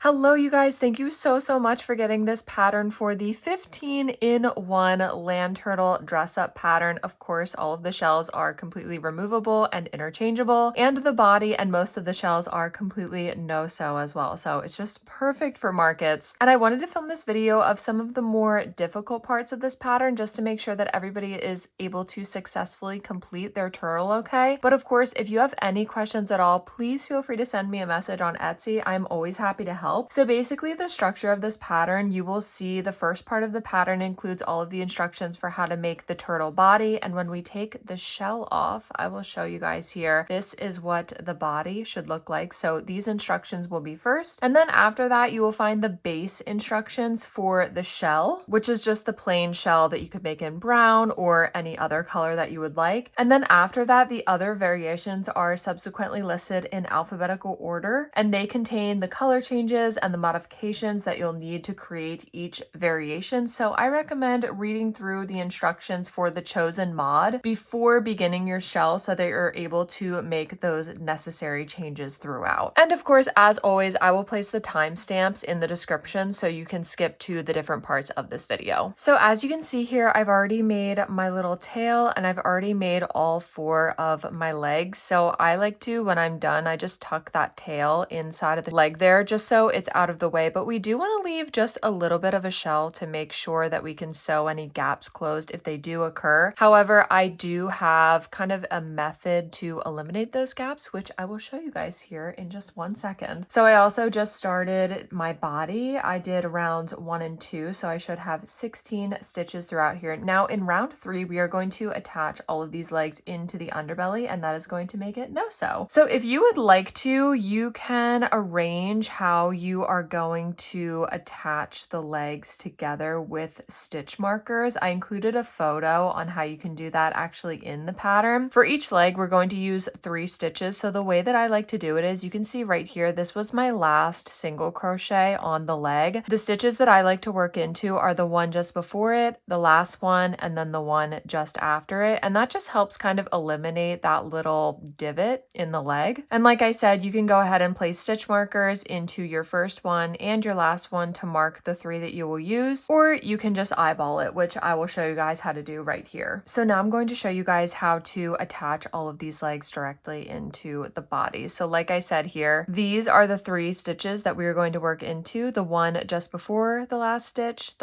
Hello, you guys. Thank you so much for getting this pattern for the 15-in-1 land turtle dress up pattern. Of course, all of the shells are completely removable and interchangeable, and the body and most of the shells are completely no-sew as well. So it's just perfect for markets. And I wanted to film this video of some of the more difficult parts of this pattern just to make sure that everybody is able to successfully complete their turtle okay. But of course, if you have any questions at all, please feel free to send me a message on Etsy. I'm always happy to help. So basically the structure of this pattern, you will see the first part of the pattern includes all of the instructions for how to make the turtle body. And when we take the shell off, I will show you guys here, this is what the body should look like. So these instructions will be first. And then after that, you will find the base instructions for the shell, which is just the plain shell that you could make in brown or any other color that you would like. And then after that, the other variations are subsequently listed in alphabetical order, and they contain the color changes and the modifications that you'll need to create each variation. So I recommend reading through the instructions for the chosen mod before beginning your shell so that you're able to make those necessary changes throughout. And of course, as always, I will place the timestamps in the description so you can skip to the different parts of this video. So as you can see here, I've already made my little tail and I've already made all 4 of my legs. So I like to, when I'm done, I just tuck that tail inside of the leg there just so it's out of the way, but we do want to leave just a little bit of a shell to make sure that we can sew any gaps closed if they do occur. However, I do have kind of a method to eliminate those gaps, which I will show you guys here in just 1 second. So I also just started my body. I did rounds 1 and 2, so I should have 16 stitches throughout here. Now in round 3, we are going to attach all of these legs into the underbelly, and that is going to make it no-sew. So if you would like to, you can arrange how you are going to attach the legs together with stitch markers. I included a photo on how you can do that actually in the pattern. For each leg, we're going to use 3 stitches. So the way that I like to do it is, you can see right here, this was my last single crochet on the leg. The stitches that I like to work into are the one just before it, the last one, and then the one just after it. And that just helps kind of eliminate that little divot in the leg. And like I said, you can go ahead and place stitch markers into your first one and your last one to mark the 3 that you will use, or you can just eyeball it, which I will show you guys how to do right here. So now I'm going to show you guys how to attach all of these legs directly into the body. So like I said here, these are the 3 stitches that we are going to work into, the one just before the last stitch,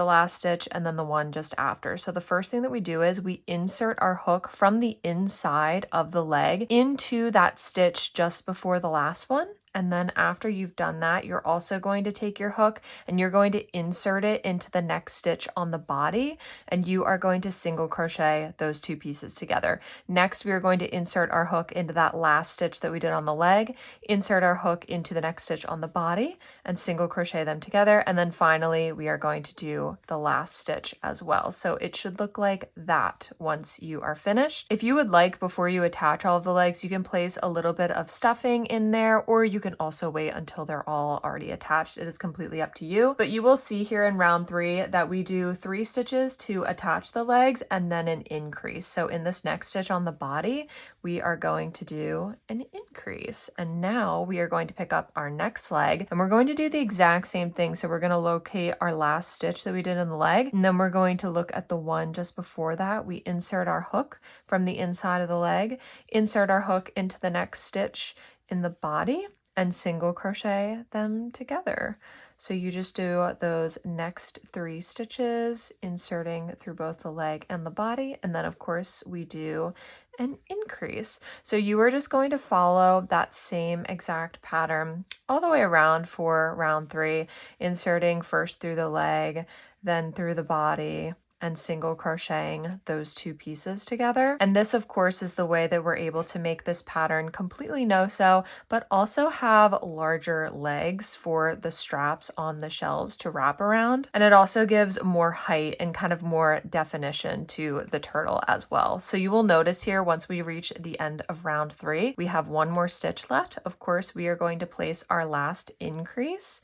and then the one just after. So the first thing that we do is we insert our hook from the inside of the leg into that stitch just before the last one. And then after you've done that, you're also going to take your hook and you're going to insert it into the next stitch on the body, and you are going to single crochet those 2 pieces together. Next, we are going to insert our hook into that last stitch that we did on the leg, insert our hook into the next stitch on the body, and single crochet them together. And then finally, we are going to do the last stitch as well. So it should look like that once you are finished. If you would like, before you attach all of the legs, you can place a little bit of stuffing in there, or you can also wait until they're all already attached. It is completely up to you. But you will see here in round 3 that we do 3 stitches to attach the legs and then an increase. So in this next stitch on the body, we are going to do an increase. And now we are going to pick up our next leg and we're going to do the exact same thing. So we're going to locate our last stitch that we did in the leg, and then we're going to look at the one just before that. We insert our hook from the inside of the leg, insert our hook into the next stitch in the body, and single crochet them together. So you just do those next 3 stitches, inserting through both the leg and the body, and then of course we do an increase. So you are just going to follow that same exact pattern all the way around for round 3, inserting first through the leg, then through the body, and single crocheting those 2 pieces together. And this of course is the way that we're able to make this pattern completely no-sew, but also have larger legs for the straps on the shells to wrap around. And it also gives more height and kind of more definition to the turtle as well. So you will notice here, once we reach the end of round 3, we have 1 more stitch left. Of course, we are going to place our last increase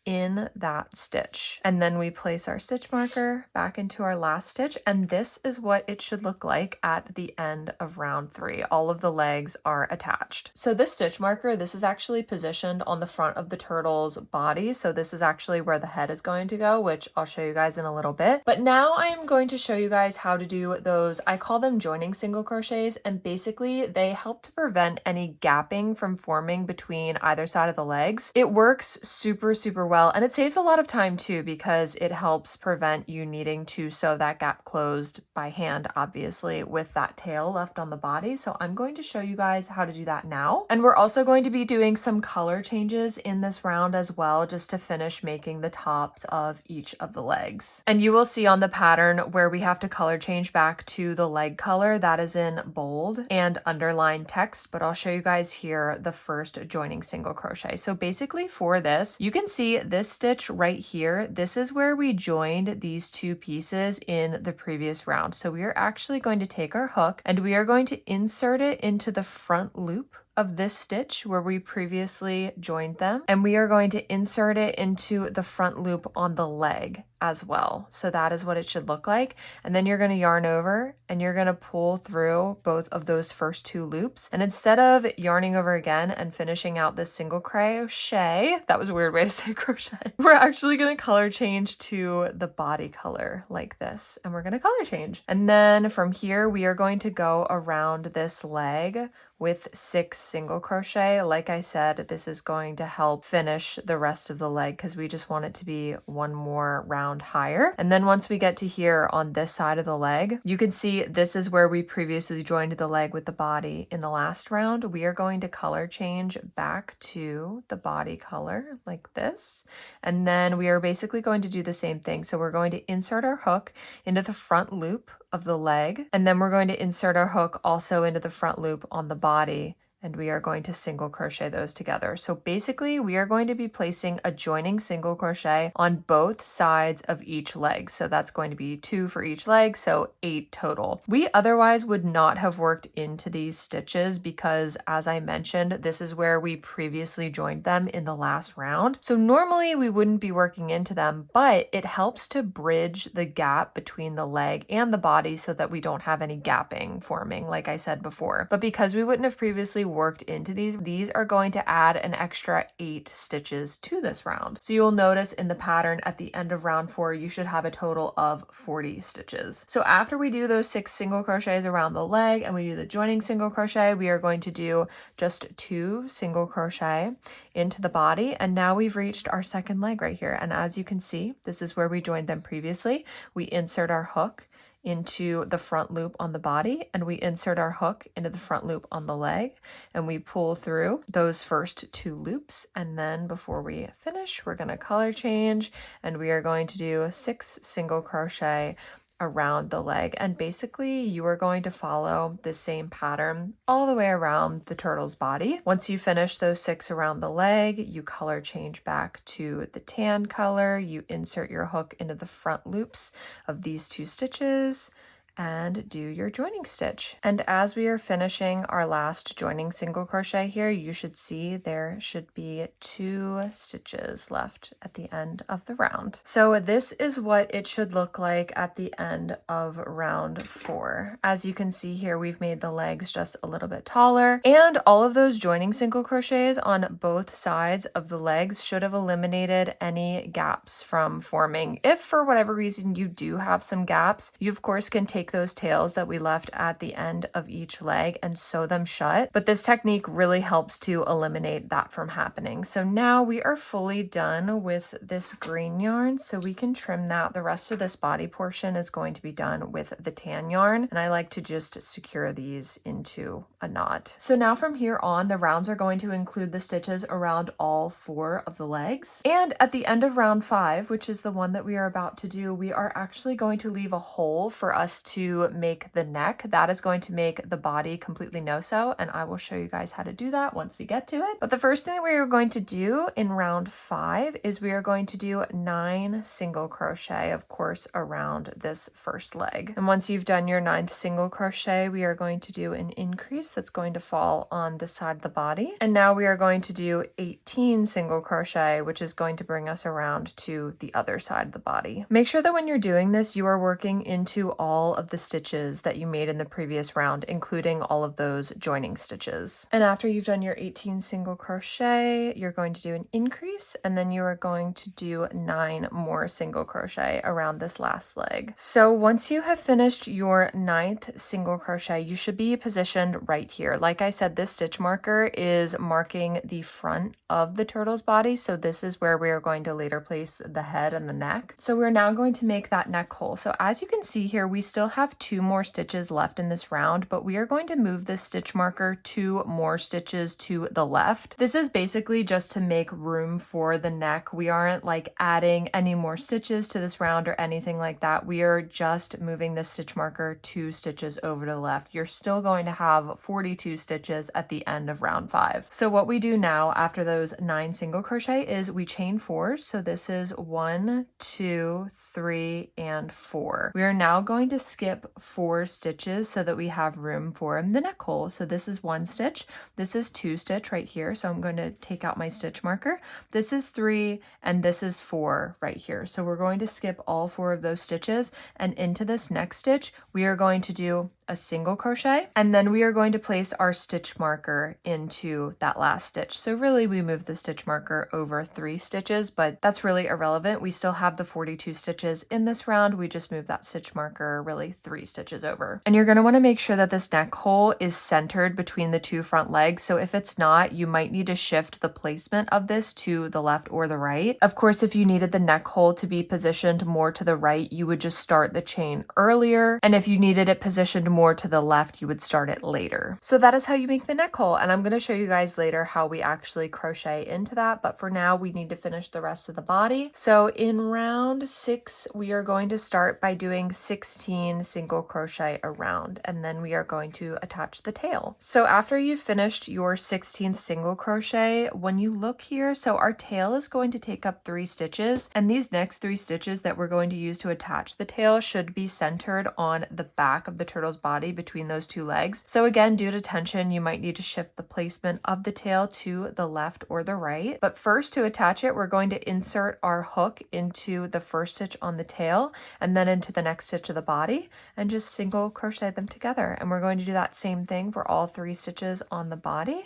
in that stitch. And then we place our stitch marker back into our last stitch, and this is what it should look like at the end of round 3. All of the legs are attached. So this stitch marker, this is actually positioned on the front of the turtle's body. So this is actually where the head is going to go, which I'll show you guys in a little bit. But now I am going to show you guys how to do those, I call them joining single crochets, and basically they help to prevent any gapping from forming between either side of the legs. It works super, super well. And it saves a lot of time too, because it helps prevent you needing to sew that gap closed by hand, obviously, with that tail left on the body. So I'm going to show you guys how to do that now. And we're also going to be doing some color changes in this round as well, just to finish making the tops of each of the legs. And you will see on the pattern where we have to color change back to the leg color, that is in bold and underlined text, but I'll show you guys here the first joining single crochet. So basically for this, you can see this stitch right here. This is where we joined these two pieces in the previous round. So we are actually going to take our hook and we are going to insert it into the front loop of this stitch where we previously joined them, and we are going to insert it into the front loop on the leg as well. So that is what it should look like. And then you're going to yarn over and you're going to pull through both of those first two loops. And instead of yarning over again and finishing out this single crochet, that was a weird way to say crochet, we're actually going to color change to the body color like this. And we're going to color change. And then from here, we are going to go around this leg with 6 single crochet. Like I said, this is going to help finish the rest of the leg because we just want it to be one more round higher. And then once we get to here on this side of the leg, you can see this is where we previously joined the leg with the body in the last round. We are going to color change back to the body color like this. And then we are basically going to do the same thing. So we're going to insert our hook into the front loop of the leg, and then we're going to insert our hook also into the front loop on the body, and we are going to single crochet those together. So basically we are going to be placing a joining single crochet on both sides of each leg. So that's going to be 2 for each leg, so 8 total. We otherwise would not have worked into these stitches because, as I mentioned, this is where we previously joined them in the last round. So normally we wouldn't be working into them, but it helps to bridge the gap between the leg and the body so that we don't have any gapping forming, like I said before. But because we wouldn't have previously worked into these are going to add an extra 8 stitches to this round. So you'll notice in the pattern at the end of round 4, you should have a total of 40 stitches. So after we do those 6 single crochets around the leg and we do the joining single crochet, we are going to do just 2 single crochet into the body. And now we've reached our second leg right here. And as you can see, this is where we joined them previously. We insert our hook into the front loop on the body, and we insert our hook into the front loop on the leg, and we pull through those first 2 loops. And then before we finish, we're going to color change, and we are going to do 6 single crochet around the leg. And basically you are going to follow the same pattern all the way around the turtle's body. Once you finish those 6 around the leg, you color change back to the tan color, you insert your hook into the front loops of these 2 stitches, and do your joining stitch. And as we are finishing our last joining single crochet here, you should see there should be 2 stitches left at the end of the round. So this is what it should look like at the end of round 4. As you can see here, we've made the legs just a little bit taller, and all of those joining single crochets on both sides of the legs should have eliminated any gaps from forming. If for whatever reason you do have some gaps, you of course can take those tails that we left at the end of each leg and sew them shut. But this technique really helps to eliminate that from happening. So now we are fully done with this green yarn, so we can trim that. The rest of this body portion is going to be done with the tan yarn, and I like to just secure these into a knot. So now from here on, the rounds are going to include the stitches around all 4 of the legs. And at the end of round 5, which is the one that we are about to do, we are actually going to leave a hole for us to to make the neck. That is going to make the body completely no-sew, and I will show you guys how to do that once we get to it. But the first thing that we are going to do in round 5 is we are going to do 9 single crochet, of course, around this first leg. And once you've done your 9th single crochet, we are going to do an increase that's going to fall on the side of the body. And now we are going to do 18 single crochet, which is going to bring us around to the other side of the body. Make sure that when you're doing this, you are working into all of the stitches that you made in the previous round, including all of those joining stitches. And after you've done your 18 single crochet, you're going to do an increase, and then you are going to do 9 more single crochet around this last leg. So once you have finished your 9th single crochet, you should be positioned right here. Like I said, this stitch marker is marking the front of the turtle's body, so this is where we are going to later place the head and the neck. So we're now going to make that neck hole. So as you can see here, we still have 2 more stitches left in this round, but we are going to move this stitch marker 2 more stitches to the left. This is basically just to make room for the neck. We aren't like adding any more stitches to this round or anything like that. We are just moving this stitch marker 2 stitches over to the left. You're still going to have 42 stitches at the end of round 5. So what we do now after those 9 single crochet is we chain 4. So this is 1, 2, 3, and 4. We are now going to skip 4 stitches so that we have room for the neck hole. So this is 1 stitch, this is 2 stitch right here. So I'm going to take out my stitch marker. This is 3, and this is 4 right here. So we're going to skip all 4 of those stitches, and into this next stitch, we are going to do a single crochet, and then we are going to place our stitch marker into that last stitch. So really we move the stitch marker over 3 stitches, but that's really irrelevant. We still have the 42 stitches in this round. We just move that stitch marker really 3 stitches over. And you're going to want to make sure that this neck hole is centered between the 2 front legs. So if it's not, you might need to shift the placement of this to the left or the right. Of course, if you needed the neck hole to be positioned more to the right, you would just start the chain earlier. And if you needed it positioned more to the left, you would start it later. So that is how you make the neck hole, and I'm going to show you guys later how we actually crochet into that, but for now we need to finish the rest of the body. So in round 6 we are going to start by doing 16 single crochet around, and then we are going to attach the tail. So after you've finished your 16th single crochet, when you look here, so our tail is going to take up 3 stitches, and these next 3 stitches that we're going to use to attach the tail should be centered on the back of the turtle's body between those 2 legs. So again, due to tension, you might need to shift the placement of the tail to the left or the right. But first, to attach it, we're going to insert our hook into the first stitch on the tail and then into the next stitch of the body and just single crochet them together. And we're going to do that same thing for all 3 stitches on the body.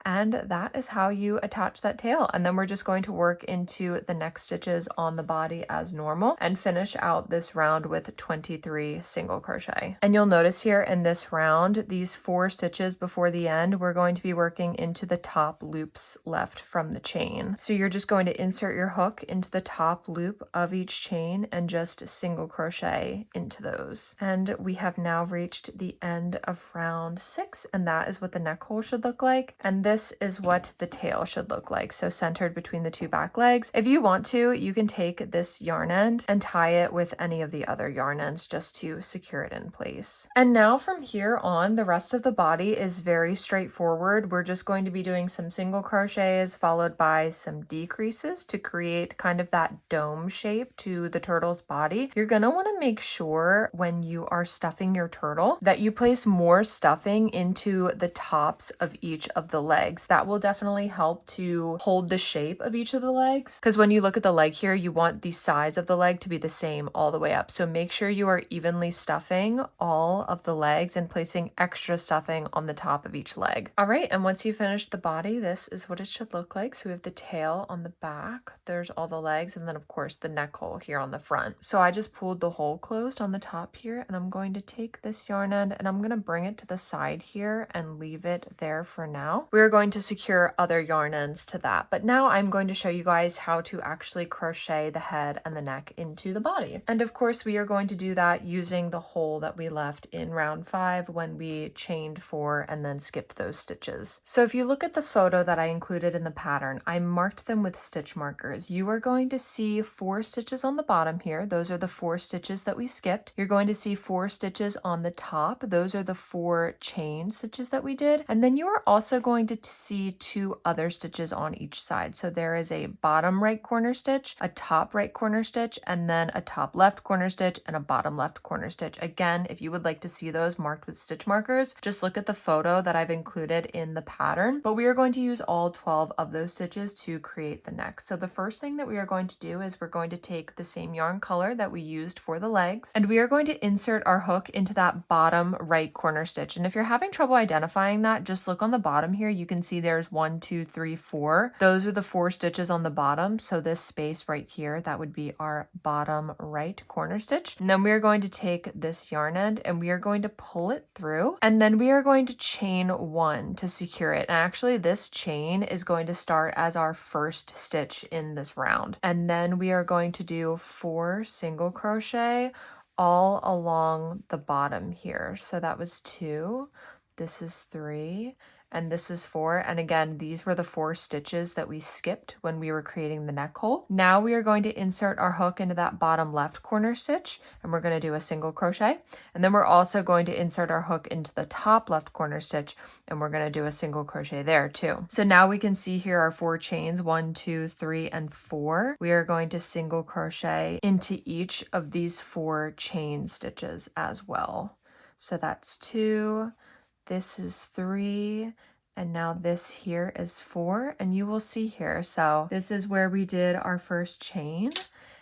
And that is how you attach that tail. And then we're just going to work into the next stitches on the body as normal and finish out this round with 23 single crochet. And you'll notice here in this round, these 4 stitches before the end, we're going to be working into the top loops left from the chain. So you're just going to insert your hook into the top loop of each chain and just single crochet into those. And we have now reached the end of round 6, and that is what the neck hole should look like. And this is what the tail should look like, so centered between the 2 back legs. If you want to, you can take this yarn end and tie it with any of the other yarn ends just to secure it in place. And now from here on, the rest of the body is very straightforward. We're just going to be doing some single crochets followed by some decreases to create kind of that dome shape to the turtle's body. You're going to want to make sure when you are stuffing your turtle that you place more stuffing into the tops of each of the legs. That will definitely help to hold the shape of each of the legs, because when you look at the leg here, you want the size of the leg to be the same all the way up. So make sure you are evenly stuffing all of the legs and placing extra stuffing on the top of each leg. All right, and once you finish the body, this is what it should look like. So we have the tail on the back, there's all the legs, and then of course the neck hole here on the front. So I just pulled the hole closed on the top here, and I'm going to take this yarn end and I'm going to bring it to the side here and leave it there for now. We're going to secure other yarn ends to that. But now I'm going to show you guys how to actually crochet the head and the neck into the body. And of course, we are going to do that using the hole that we left in round 5 when we chained 4 and then skipped those stitches. So if you look at the photo that I included in the pattern, I marked them with stitch markers. You are going to see 4 stitches on the bottom here. Those are the 4 stitches that we skipped. You're going to see 4 stitches on the top. Those are the 4 chain stitches that we did. And then you are also going to see 2 other stitches on each side. So there is a bottom right corner stitch, a top right corner stitch, and then a top left corner stitch and a bottom left corner stitch. Again, if you would like to see those marked with stitch markers, just look at the photo that I've included in the pattern. But we are going to use all 12 of those stitches to create the neck. So the first thing that we are going to do is we're going to take the same yarn color that we used for the legs, and we are going to insert our hook into that bottom right corner stitch. And if you're having trouble identifying that, just look on the bottom here. You can see there's 1, 2, 3, 4. Those are the 4 stitches on the bottom. So this space right here, that would be our bottom right corner stitch. And then we are going to take this yarn end and we are going to pull it through, and then we are going to chain 1 to secure it. And actually this chain is going to start as our first stitch in this round. And then we are going to do 4 single crochet all along the bottom here. So that was 2, this is 3, and this is 4. And again, these were the 4 stitches that we skipped when we were creating the neck hole. Now we are going to insert our hook into that bottom left corner stitch, and we're going to do a single crochet. And then we're also going to insert our hook into the top left corner stitch, and we're going to do a single crochet there too. So now we can see here our 4 chains, 1, 2, 3, and 4. We are going to single crochet into each of these 4 chain stitches as well. So that's 2, this is 3, and now this here is 4, and you will see here. So this is where we did our first chain,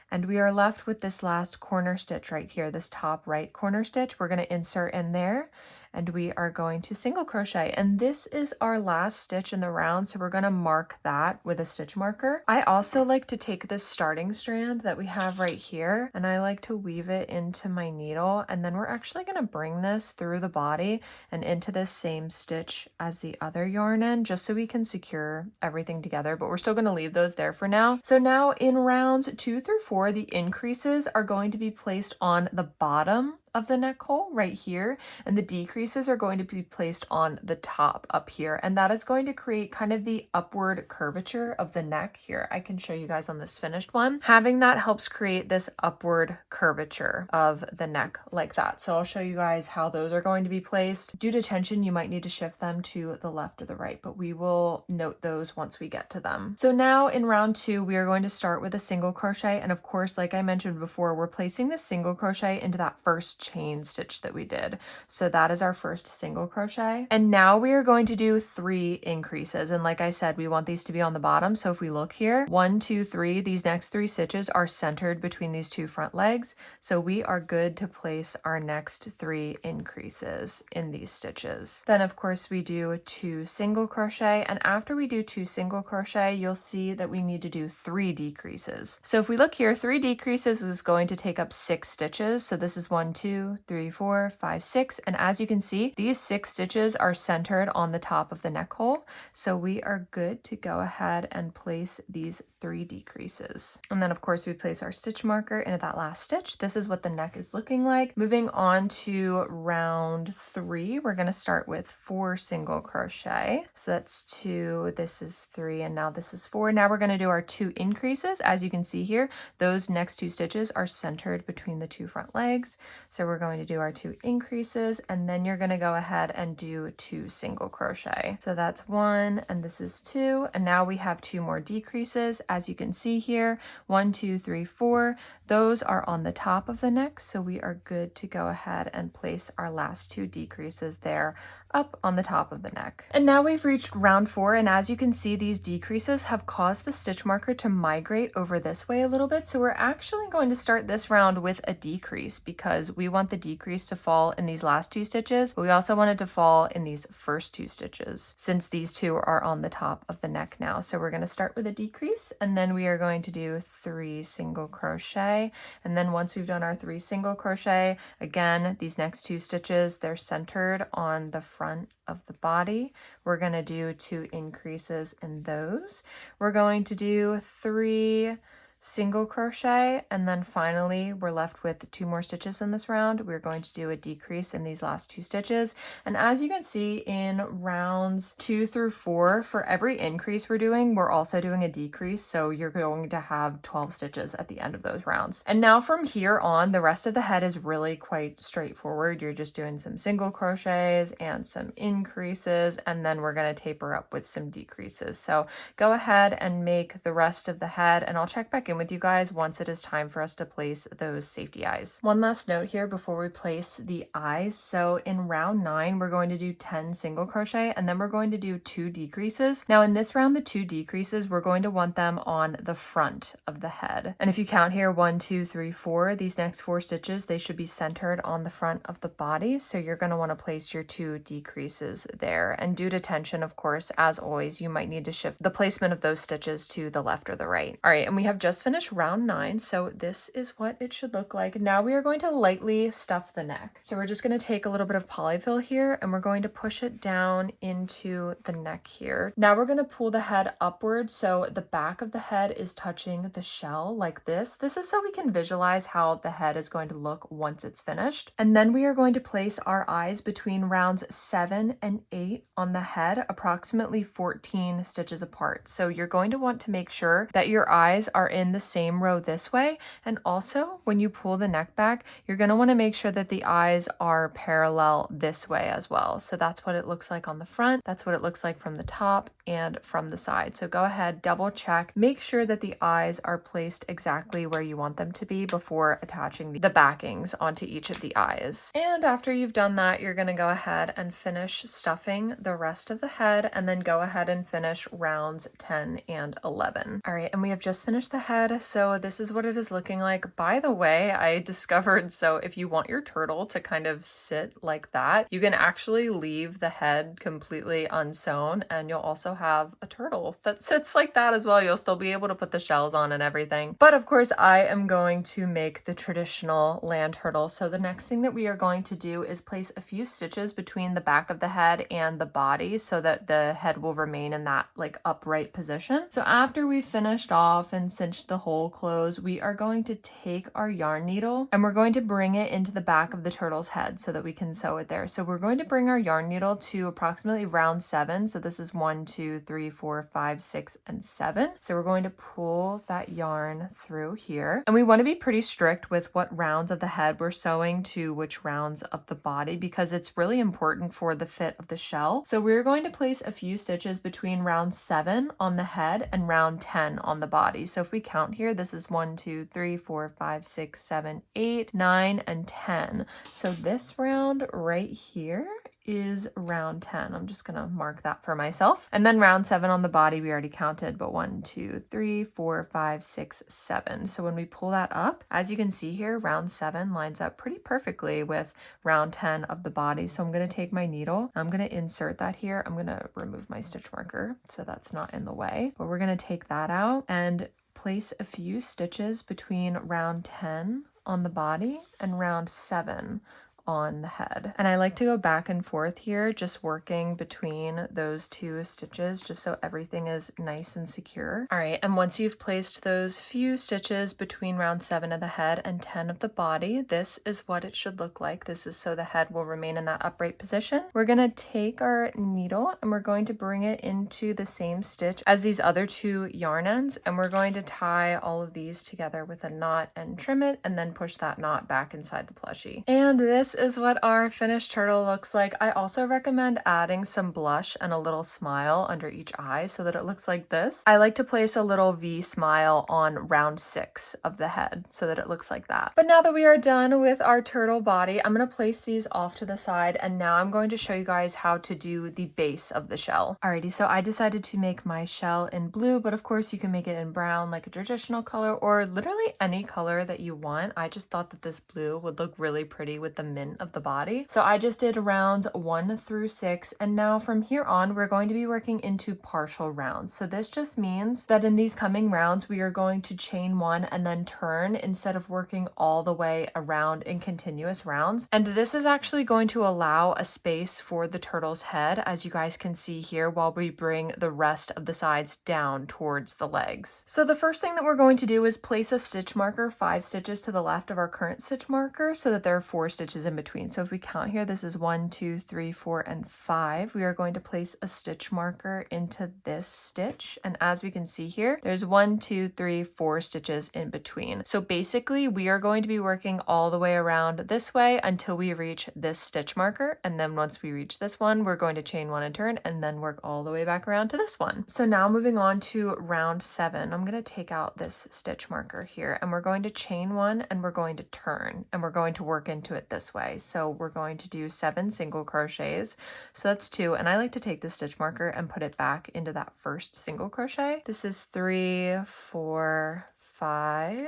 and we are left with this last corner stitch right here, this top right corner stitch. We're going to insert in there, and we are going to single crochet, and this is our last stitch in the round, so we're going to mark that with a stitch marker. I also like to take this starting strand that we have right here, and I like to weave it into my needle, and then we're actually going to bring this through the body and into this same stitch as the other yarn end, just so we can secure everything together, but we're still going to leave those there for now. So now in rounds 2 through 4, the increases are going to be placed on the bottom of the neck hole right here, and the decreases are going to be placed on the top up here, and that is going to create kind of the upward curvature of the neck here. I can show you guys on this finished one. Having that helps create this upward curvature of the neck like that. So I'll show you guys how those are going to be placed. Due to tension, you might need to shift them to the left or the right, but we will note those once we get to them. So now in round 2, we are going to start with a single crochet, and of course, like I mentioned before, we're placing the single crochet into that first chain stitch that we did. So that is our first single crochet. And now we are going to do 3 increases. And like I said, we want these to be on the bottom. So if we look here, 1, 2, 3, these next 3 stitches are centered between these 2 front legs. So we are good to place our next 3 increases in these stitches. Then of course we do 2 single crochet. And after we do 2 single crochet, you'll see that we need to do 3 decreases. So if we look here, 3 decreases is going to take up 6 stitches. So this is 1, 2, 3, 4, 5, 6. And as you can see, these 6 stitches are centered on the top of the neck hole. So we are good to go ahead and place these 3 decreases. And then of course we place our stitch marker into that last stitch. This is what the neck is looking like. Moving on to round 3, we're going to start with 4 single crochet. So that's 2, this is 3, and now this is 4. Now we're going to do our 2 increases. As you can see here, those next 2 stitches are centered between the 2 front legs. So we're going to do our 2 increases, and then you're going to go ahead and do 2 single crochet. So that's 1, and this is 2, and now we have 2 more decreases. As you can see here, 1, 2, 3, 4, those are on the top of the neck, so we are good to go ahead and place our last 2 decreases there up on the top of the neck. And now we've reached round 4, and as you can see, these decreases have caused the stitch marker to migrate over this way a little bit, so we're actually going to start this round with a decrease because we want the decrease to fall in these last 2 stitches, but we also want it to fall in these first 2 stitches since these 2 are on the top of the neck now. So we're going to start with a decrease, and then we are going to do 3 single crochet. And then once we've done our 3 single crochet, again, these next 2 stitches, they're centered on the front of the body. We're going to do 2 increases in those. We're going to do 3 single crochet, and then finally we're left with 2 more stitches in this round. We're going to do a decrease in these last 2 stitches. And as you can see in rounds 2 through 4, for every increase we're doing, we're also doing a decrease, so you're going to have 12 stitches at the end of those rounds. And now from here on, the rest of the head is really quite straightforward. You're just doing some single crochets and some increases, and then we're going to taper up with some decreases. So go ahead and make the rest of the head, and I'll check back in with you guys once it is time for us to place those safety eyes. One last note here before we place the eyes. So in round 9, we're going to do 10 single crochet, and then we're going to do 2 decreases. Now in this round, the 2 decreases, we're going to want them on the front of the head. And if you count here, 1, 2, 3, 4, these next 4 stitches, they should be centered on the front of the body. So you're going to want to place your 2 decreases there. And due to tension, of course, as always, you might need to shift the placement of those stitches to the left or the right. All right, and we have just finished round 9, so this is what it should look like. Now we are going to lightly stuff the neck. So we're just going to take a little bit of polyfill here, and we're going to push it down into the neck here. Now we're going to pull the head upward, so the back of the head is touching the shell like this. This is so we can visualize how the head is going to look once it's finished. And then we are going to place our eyes between rounds 7 and 8 on the head, approximately 14 stitches apart. So you're going to want to make sure that your eyes are in the same row this way, and also when you pull the neck back, you're going to want to make sure that the eyes are parallel this way as well. So that's what it looks like on the front, that's what it looks like from the top and from the side. So go ahead, double check, make sure that the eyes are placed exactly where you want them to be before attaching the backings onto each of the eyes. And after you've done that, you're going to go ahead and finish stuffing the rest of the head, and then go ahead and finish rounds 10 and 11. All right, and we have just finished the head, so this is what it is looking like. By the way, I discovered, so if you want your turtle to kind of sit like that, you can actually leave the head completely unsewn, and you'll also have a turtle that sits like that as well. You'll still be able to put the shells on and everything. But of course, I am going to make the traditional land turtle. So the next thing that we are going to do is place a few stitches between the back of the head and the body so that the head will remain in that like upright position. So after we've finished off and cinched the hole closed, we are going to take our yarn needle and we're going to bring it into the back of the turtle's head so that we can sew it there. So we're going to bring our yarn needle to approximately round 7. So this is 1, 2, 3, 4, 5, 6, and 7. So we're going to pull that yarn through here. And we want to be pretty strict with what rounds of the head we're sewing to which rounds of the body, because it's really important for the fit of the shell. So we're going to place a few stitches between round 7 on the head and round 10 on the body. So if we count here, this is 1, 2, 3, 4, 5, 6, 7, 8, 9, and 10. So this round right here is round 10. I'm just gonna mark that for myself. And then round 7 on the body, we already counted, but 1, 2, 3, 4, 5, 6, 7. So when we pull that up, as you can see here, round 7 lines up pretty perfectly with round 10 of the body. So I'm gonna take my needle, I'm gonna insert that here. I'm gonna remove my stitch marker so that's not in the way, but we're gonna take that out and place a few stitches between round 10 on the body and round 7 on the head. And I like to go back and forth here, just working between those 2 stitches just so everything is nice and secure. All right, and once you've placed those few stitches between round 7 of the head and 10 of the body, this is what it should look like. This is so the head will remain in that upright position. We're gonna take our needle and we're going to bring it into the same stitch as these other 2 yarn ends, and we're going to tie all of these together with a knot and trim it, and then push that knot back inside the plushie. And this this is what our finished turtle looks like. I also recommend adding some blush and a little smile under each eye so that it looks like this. I like to place a little V smile on round 6 of the head so that it looks like that. But now that we are done with our turtle body, I'm going to place these off to the side, and now I'm going to show you guys how to do the base of the shell. Alrighty, so I decided to make my shell in blue, but of course you can make it in brown like a traditional color, or literally any color that you want. I just thought that this blue would look really pretty with the mint of the body. So I just did rounds 1 through 6, and now from here on we're going to be working into partial rounds. So this just means that in these coming rounds we are going to chain 1 and then turn instead of working all the way around in continuous rounds. And this is actually going to allow a space for the turtle's head, as you guys can see here, while we bring the rest of the sides down towards the legs. So the first thing that we're going to do is place a stitch marker 5 stitches to the left of our current stitch marker so that there are 4 stitches in between. So if we count here, this is 1, 2, 3, 4, and 5. We are going to place a stitch marker into this stitch. And as we can see here, there's 1, 2, 3, 4 stitches in between. So basically we are going to be working all the way around this way until we reach this stitch marker. And then once we reach this one, we're going to chain 1 and turn and then work all the way back around to this one. So now moving on to round 7, I'm going to take out this stitch marker here and we're going to chain 1 and we're going to turn and we're going to work into it this way. So we're going to do 7 single crochets. So that's 2. And I like to take the stitch marker and put it back into that first single crochet. This is 3, 4, 5,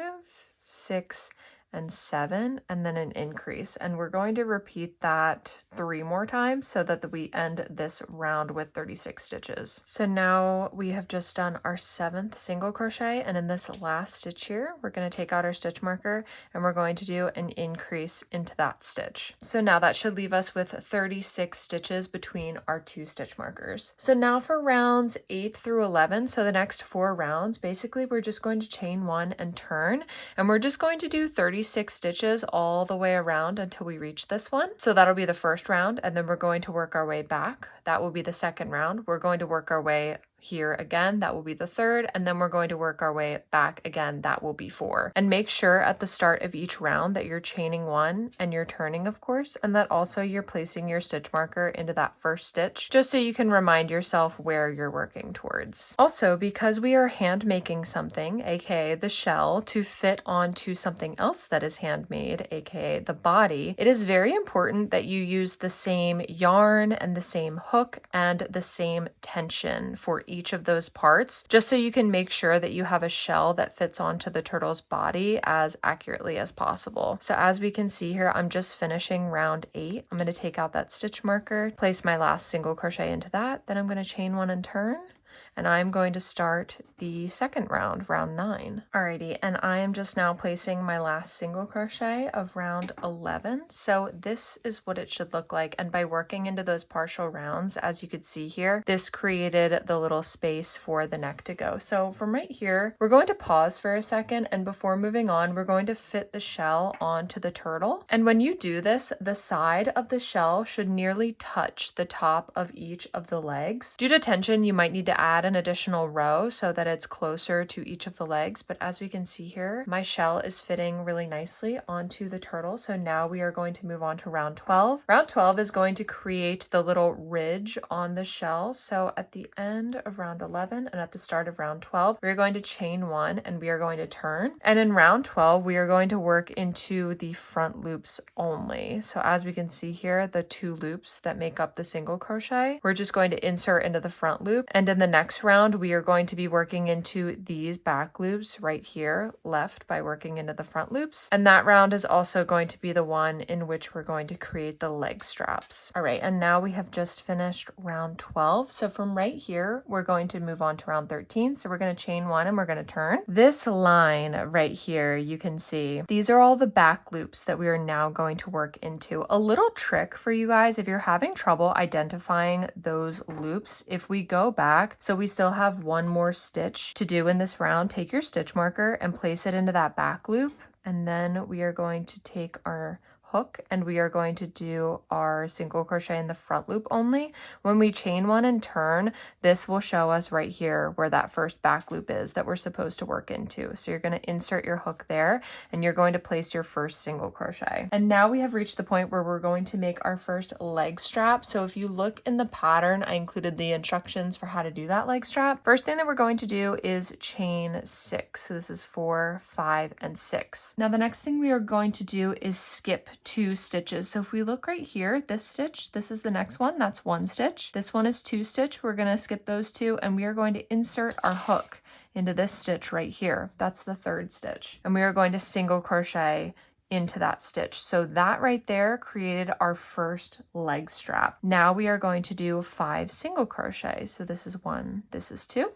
6, and 7, and then an increase. And we're going to repeat that 3 more times so that we end this round with 36 stitches. So now we have just done our 7th single crochet, and in this last stitch here, we're going to take out our stitch marker and we're going to do an increase into that stitch. So now that should leave us with 36 stitches between our 2 stitch markers. So now for rounds 8 through 11, so the next 4 rounds, basically we're just going to chain 1 and turn, and we're just going to do 36 stitches all the way around until we reach this one. So that'll be the first round, and then we're going to work our way back. That will be the second round. We're going to work our way here again, that will be the third, and then we're going to work our way back again, that will be 4. And make sure at the start of each round that you're chaining 1 and you're turning, of course, and that also you're placing your stitch marker into that first stitch, just so you can remind yourself where you're working towards. Also, because we are hand making something, aka the shell, to fit onto something else that is handmade, aka the body, it is very important that you use the same yarn and the same hook and the same tension for each of those parts, just so you can make sure that you have a shell that fits onto the turtle's body as accurately as possible. So as we can see here, I'm just finishing round 8. I'm going to take out that stitch marker, place my last single crochet into that, then I'm going to chain 1 and turn, and I'm going to start the second round, round 9. Alrighty, and I am just now placing my last single crochet of round 11. So this is what it should look like, and by working into those partial rounds, as you could see here, this created the little space for the neck to go. So from right here, we're going to pause for a second, and before moving on, we're going to fit the shell onto the turtle. And when you do this, the side of the shell should nearly touch the top of each of the legs. Due to tension, you might need to add an additional row so that it's closer to each of the legs, but as we can see here, my shell is fitting really nicely onto the turtle. So now we are going to move on to round 12. Round 12 is going to create the little ridge on the shell. So at the end of round 11 and at the start of round 12, we're going to chain 1 and we are going to turn. And in round 12, we are going to work into the front loops only. So as we can see here, the 2 loops that make up the single crochet, we're just going to insert into the front loop. And in the next round, we are going to be working into these back loops right here, left, by working into the front loops. And that round is also going to be the one in which we're going to create the leg straps. All right, and now we have just finished round 12. So from right here, we're going to move on to round 13. So we're going to chain 1 and we're going to turn. This line right here, you can see, these are all the back loops that we are now going to work into. A little trick for you guys, if you're having trouble identifying those loops, if we go back, so we still have one more stitch to do in this round, take your stitch marker and place it into that back loop, and then we are going to take our hook and we are going to do our single crochet in the front loop only. When we chain one and turn, this will show us right here where that first back loop is that we're supposed to work into. So you're going to insert your hook there and you're going to place your first single crochet. And now we have reached the point where we're going to make our first leg strap. So if you look in the pattern, I included the instructions for how to do that leg strap. First thing that we're going to do is chain 6. So this is 4, 5, and 6. Now the next thing we are going to do is skip 2 stitches. So if we look right here, this stitch, this is the next one, that's 1 stitch. This one is 2 stitch. We're going to skip those 2 and we are going to insert our hook into this stitch right here. That's the 3rd stitch. And we are going to single crochet into that stitch. So that right there created our first leg strap. Now we are going to do 5 single crochets. So this is 1, this is 2.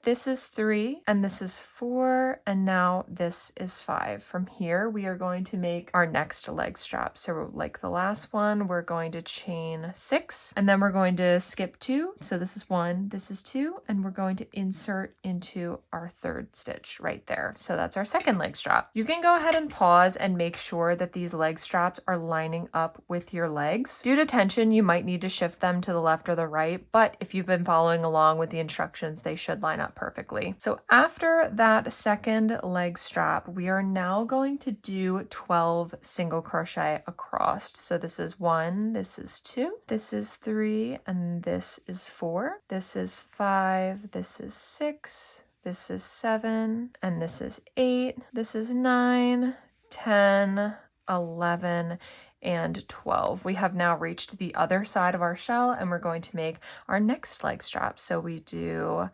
This is 3 and this is 4 and now this is 5. From here we are going to make our next leg strap. So like the last one, we're going to chain 6 and then we're going to skip 2. So this is 1, this is 2, and we're going to insert into our 3rd stitch right there. So that's our second leg strap. You can go ahead and pause and make sure that these leg straps are lining up with your legs. Due to tension, you might need to shift them to the left or the right, but if you've been following along with the instructions, they should line up perfectly. So after that second leg strap, we are now going to do 12 single crochet across. So this is 1, this is 2, this is 3, and this is 4. This is 5, this is 6, this is 7, and this is 8. This is 9, 10, 11, and 12. We have now reached the other side of our shell and we're going to make our next leg strap. So we do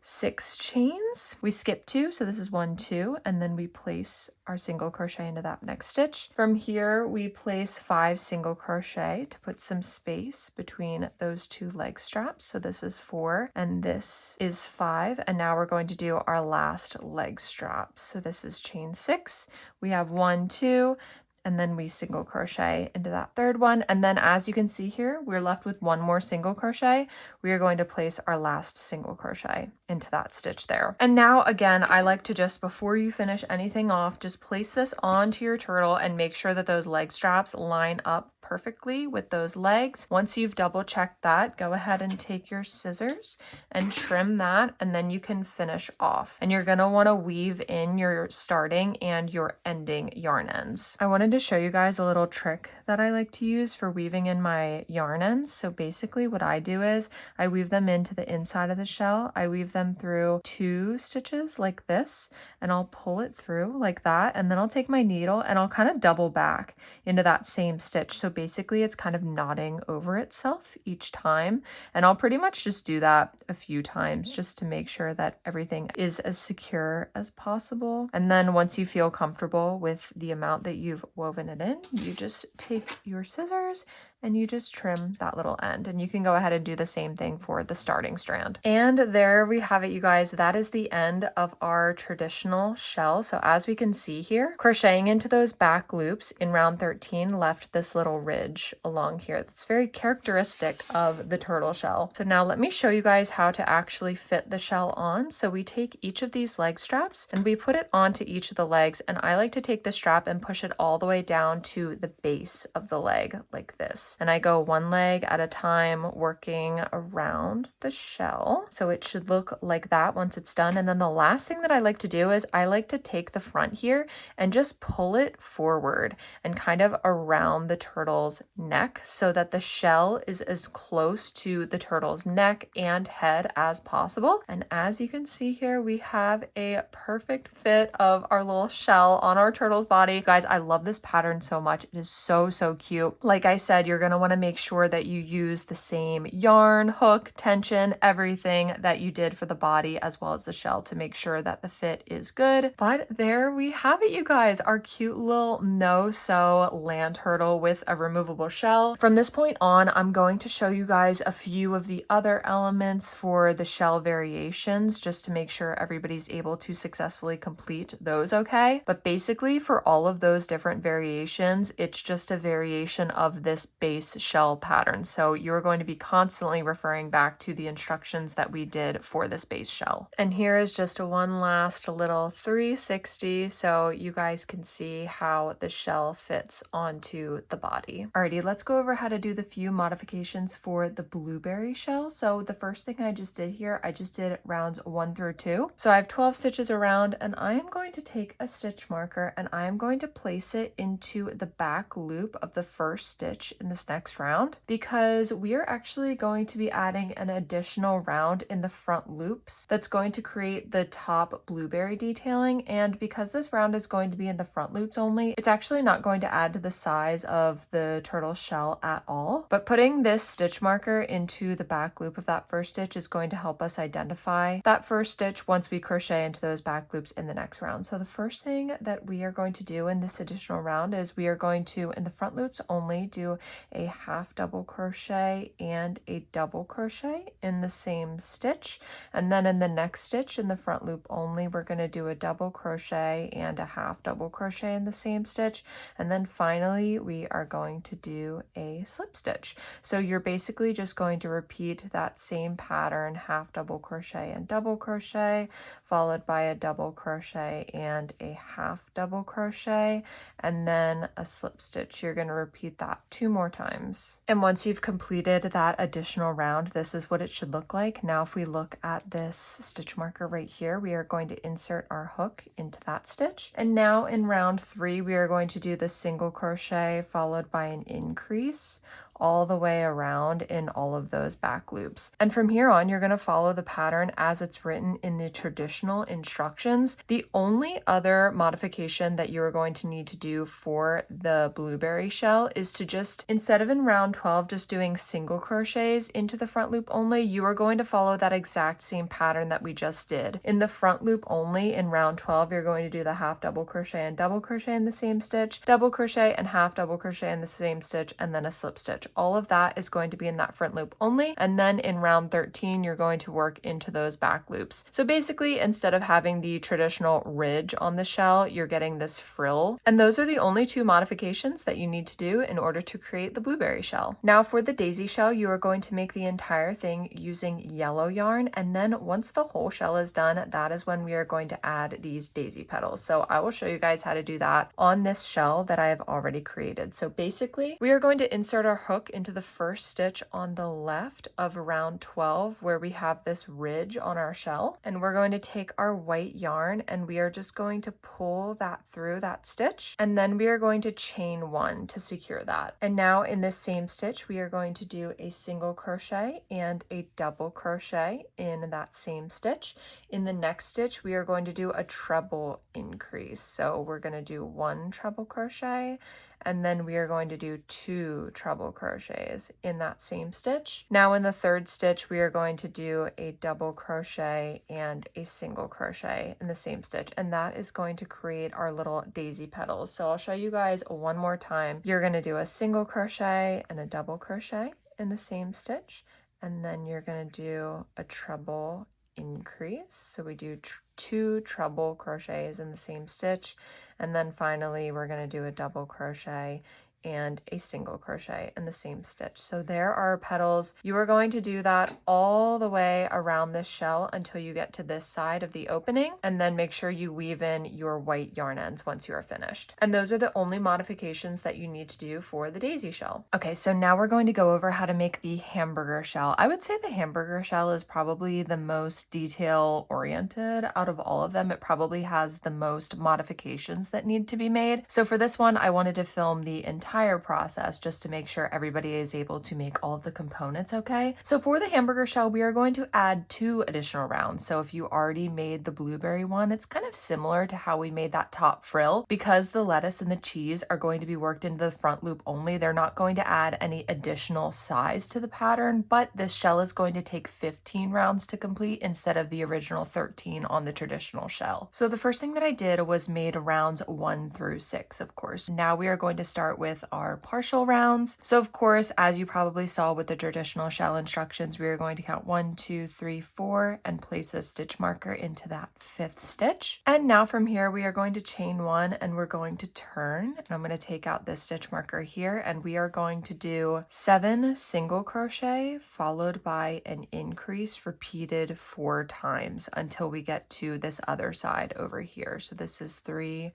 6 chains, we skip 2, so this is 1, 2, and then we place our single crochet into that next stitch. From here we place 5 single crochet to put some space between those 2 leg straps. So this is 4 and this is 5, and now we're going to do our last leg strap. So this is chain 6, we have 1, 2, and then we single crochet into that 3rd one. And then as you can see here, we're left with 1 more single crochet. We are going to place our last single crochet into that stitch there. And now again, I like to just, before you finish anything off, just place this onto your turtle and make sure that those leg straps line up perfectly with those legs. Once you've double checked that, go ahead and take your scissors and trim that, and then you can finish off. And you're gonna wanna weave in your starting and your ending yarn ends. I wanted to show you guys a little trick that I like to use for weaving in my yarn ends. So basically what I do is I weave them into the inside of the shell. I weave them through 2 stitches like this, and I'll pull it through like that, and then I'll take my needle and I'll kind of double back into that same stitch. So basically it's kind of knotting over itself each time, and I'll pretty much just do that a few times just to make sure that everything is as secure as possible. And then once you feel comfortable with the amount that you've woven it in, you just take your scissors and you just trim that little end, and you can go ahead and do the same thing for the starting strand. And there we have it, you guys. That is the end of our traditional shell. So as we can see here, crocheting into those back loops in round 13 left this little ridge along here that's very characteristic of the turtle shell. So now let me show you guys how to actually fit the shell on. So we take each of these leg straps and we put it onto each of the legs, and I like to take the strap and push it all the way down to the base of the leg like this. And I go 1 leg at a time working around the shell. So it should look like that once it's done. And then the last thing that I like to do is I like to take the front here and just pull it forward and kind of around the turtle's neck so that the shell is as close to the turtle's neck and head as possible. And as you can see here, we have a perfect fit of our little shell on our turtle's body. Guys, I love this pattern so much. It is so, so cute. Like I said, you're going to want to make sure that you use the same yarn, hook, tension, everything that you did for the body as well as the shell to make sure that the fit is good. But there we have it, you guys, our cute little no-sew land turtle with a removable shell. From this point on, I'm going to show you guys a few of the other elements for the shell variations just to make sure everybody's able to successfully complete those, okay? But basically for all of those different variations, it's just a variation of this base shell pattern. So you're going to be constantly referring back to the instructions that we did for this base shell. And here is just a one last little 360 so you guys can see how the shell fits onto the body. Alrighty, let's go over how to do the few modifications for the blueberry shell. So the first thing I just did here, I just did rounds 1 through 2. So I have 12 stitches around, and I am going to take a stitch marker and I am going to place it into the back loop of the first stitch in this next round, because we are actually going to be adding an additional round in the front loops that's going to create the top blueberry detailing. And because this round is going to be in the front loops only, it's actually not going to add to the size of the turtle shell at all. But putting this stitch marker into the back loop of that first stitch is going to help us identify that first stitch once we crochet into those back loops in the next round. So the first thing that we are going to do in this additional round is we are going to, in the front loops only, do a half double crochet and a double crochet in the same stitch. And then in the next stitch in the front loop only, we're going to do a double crochet and a half double crochet in the same stitch. And then finally, we are going to do a slip stitch. So you're basically just going to repeat that same pattern, half double crochet and double crochet, followed by a double crochet and a half double crochet, and then a slip stitch. You're going to repeat that 2 more times. And once you've completed that additional round, this is what it should look like. Now, if we look at this stitch marker right here, we are going to insert our hook into that stitch. And now in round 3, we are going to do the single crochet followed by an increase all the way around in all of those back loops. And from here on, you're going to follow the pattern as it's written in the traditional instructions. The only other modification that you're going to need to do for the blueberry shell is to just, instead of in round 12 just doing single crochets into the front loop only, you are going to follow that exact same pattern that we just did. In the front loop only in round 12, you're going to do the half double crochet and double crochet in the same stitch, double crochet and half double crochet in the same stitch, and then a slip stitch. All of that is going to be in that front loop only. And then in round 13, you're going to work into those back loops. So basically, instead of having the traditional ridge on the shell, you're getting this frill. And those are the only 2 modifications that you need to do in order to create the blueberry shell. Now for the daisy shell, you are going to make the entire thing using yellow yarn. And then once the whole shell is done, that is when we are going to add these daisy petals. So I will show you guys how to do that on this shell that I have already created. So basically, we are going to insert our hook into the first stitch on the left of round 12 where we have this ridge on our shell, and we're going to take our white yarn and we are just going to pull that through that stitch, and then we are going to chain 1 to secure that. And now in this same stitch we are going to do a single crochet and a double crochet in that same stitch. In the next stitch we are going to do a treble increase, so we're going to do 1 treble crochet and then we are going to do 2 treble crochets in that same stitch. Now in the third stitch, we are going to do a double crochet and a single crochet in the same stitch, and that is going to create our little daisy petals. So I'll show you guys one more time. You're going to do a single crochet and a double crochet in the same stitch, and then you're going to do a treble increase. So we do 2 treble crochets in the same stitch, and then finally we're going to do a double crochet and a single crochet in the same stitch. So there are our petals. You are going to do that all the way around this shell until you get to this side of the opening, and then make sure you weave in your white yarn ends once you are finished. And those are the only modifications that you need to do for the daisy shell. Okay, so now we're going to go over how to make the hamburger shell. I would say the hamburger shell is probably the most detail oriented out of all of them. It probably has the most modifications that need to be made. So for this one, I wanted to film the entire process just to make sure everybody is able to make all of the components okay. So for the hamburger shell, we are going to add 2 additional rounds. So if you already made the blueberry one, it's kind of similar to how we made that top frill. Because the lettuce and the cheese are going to be worked into the front loop only, they're not going to add any additional size to the pattern, but this shell is going to take 15 rounds to complete instead of the original 13 on the traditional shell. So the first thing that I did was made rounds 1 through 6, of course. Now we are going to start with our partial rounds. So of course, as you probably saw with the traditional shell instructions, we are going to count 1, 2, 3, 4 and place a stitch marker into that 5th stitch. And now from here, we are going to chain 1 and we're going to turn. And I'm going to take out this stitch marker here and we are going to do 7 single crochet followed by an increase repeated 4 times until we get to this other side over here. So this is 3,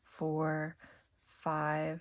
4, 5,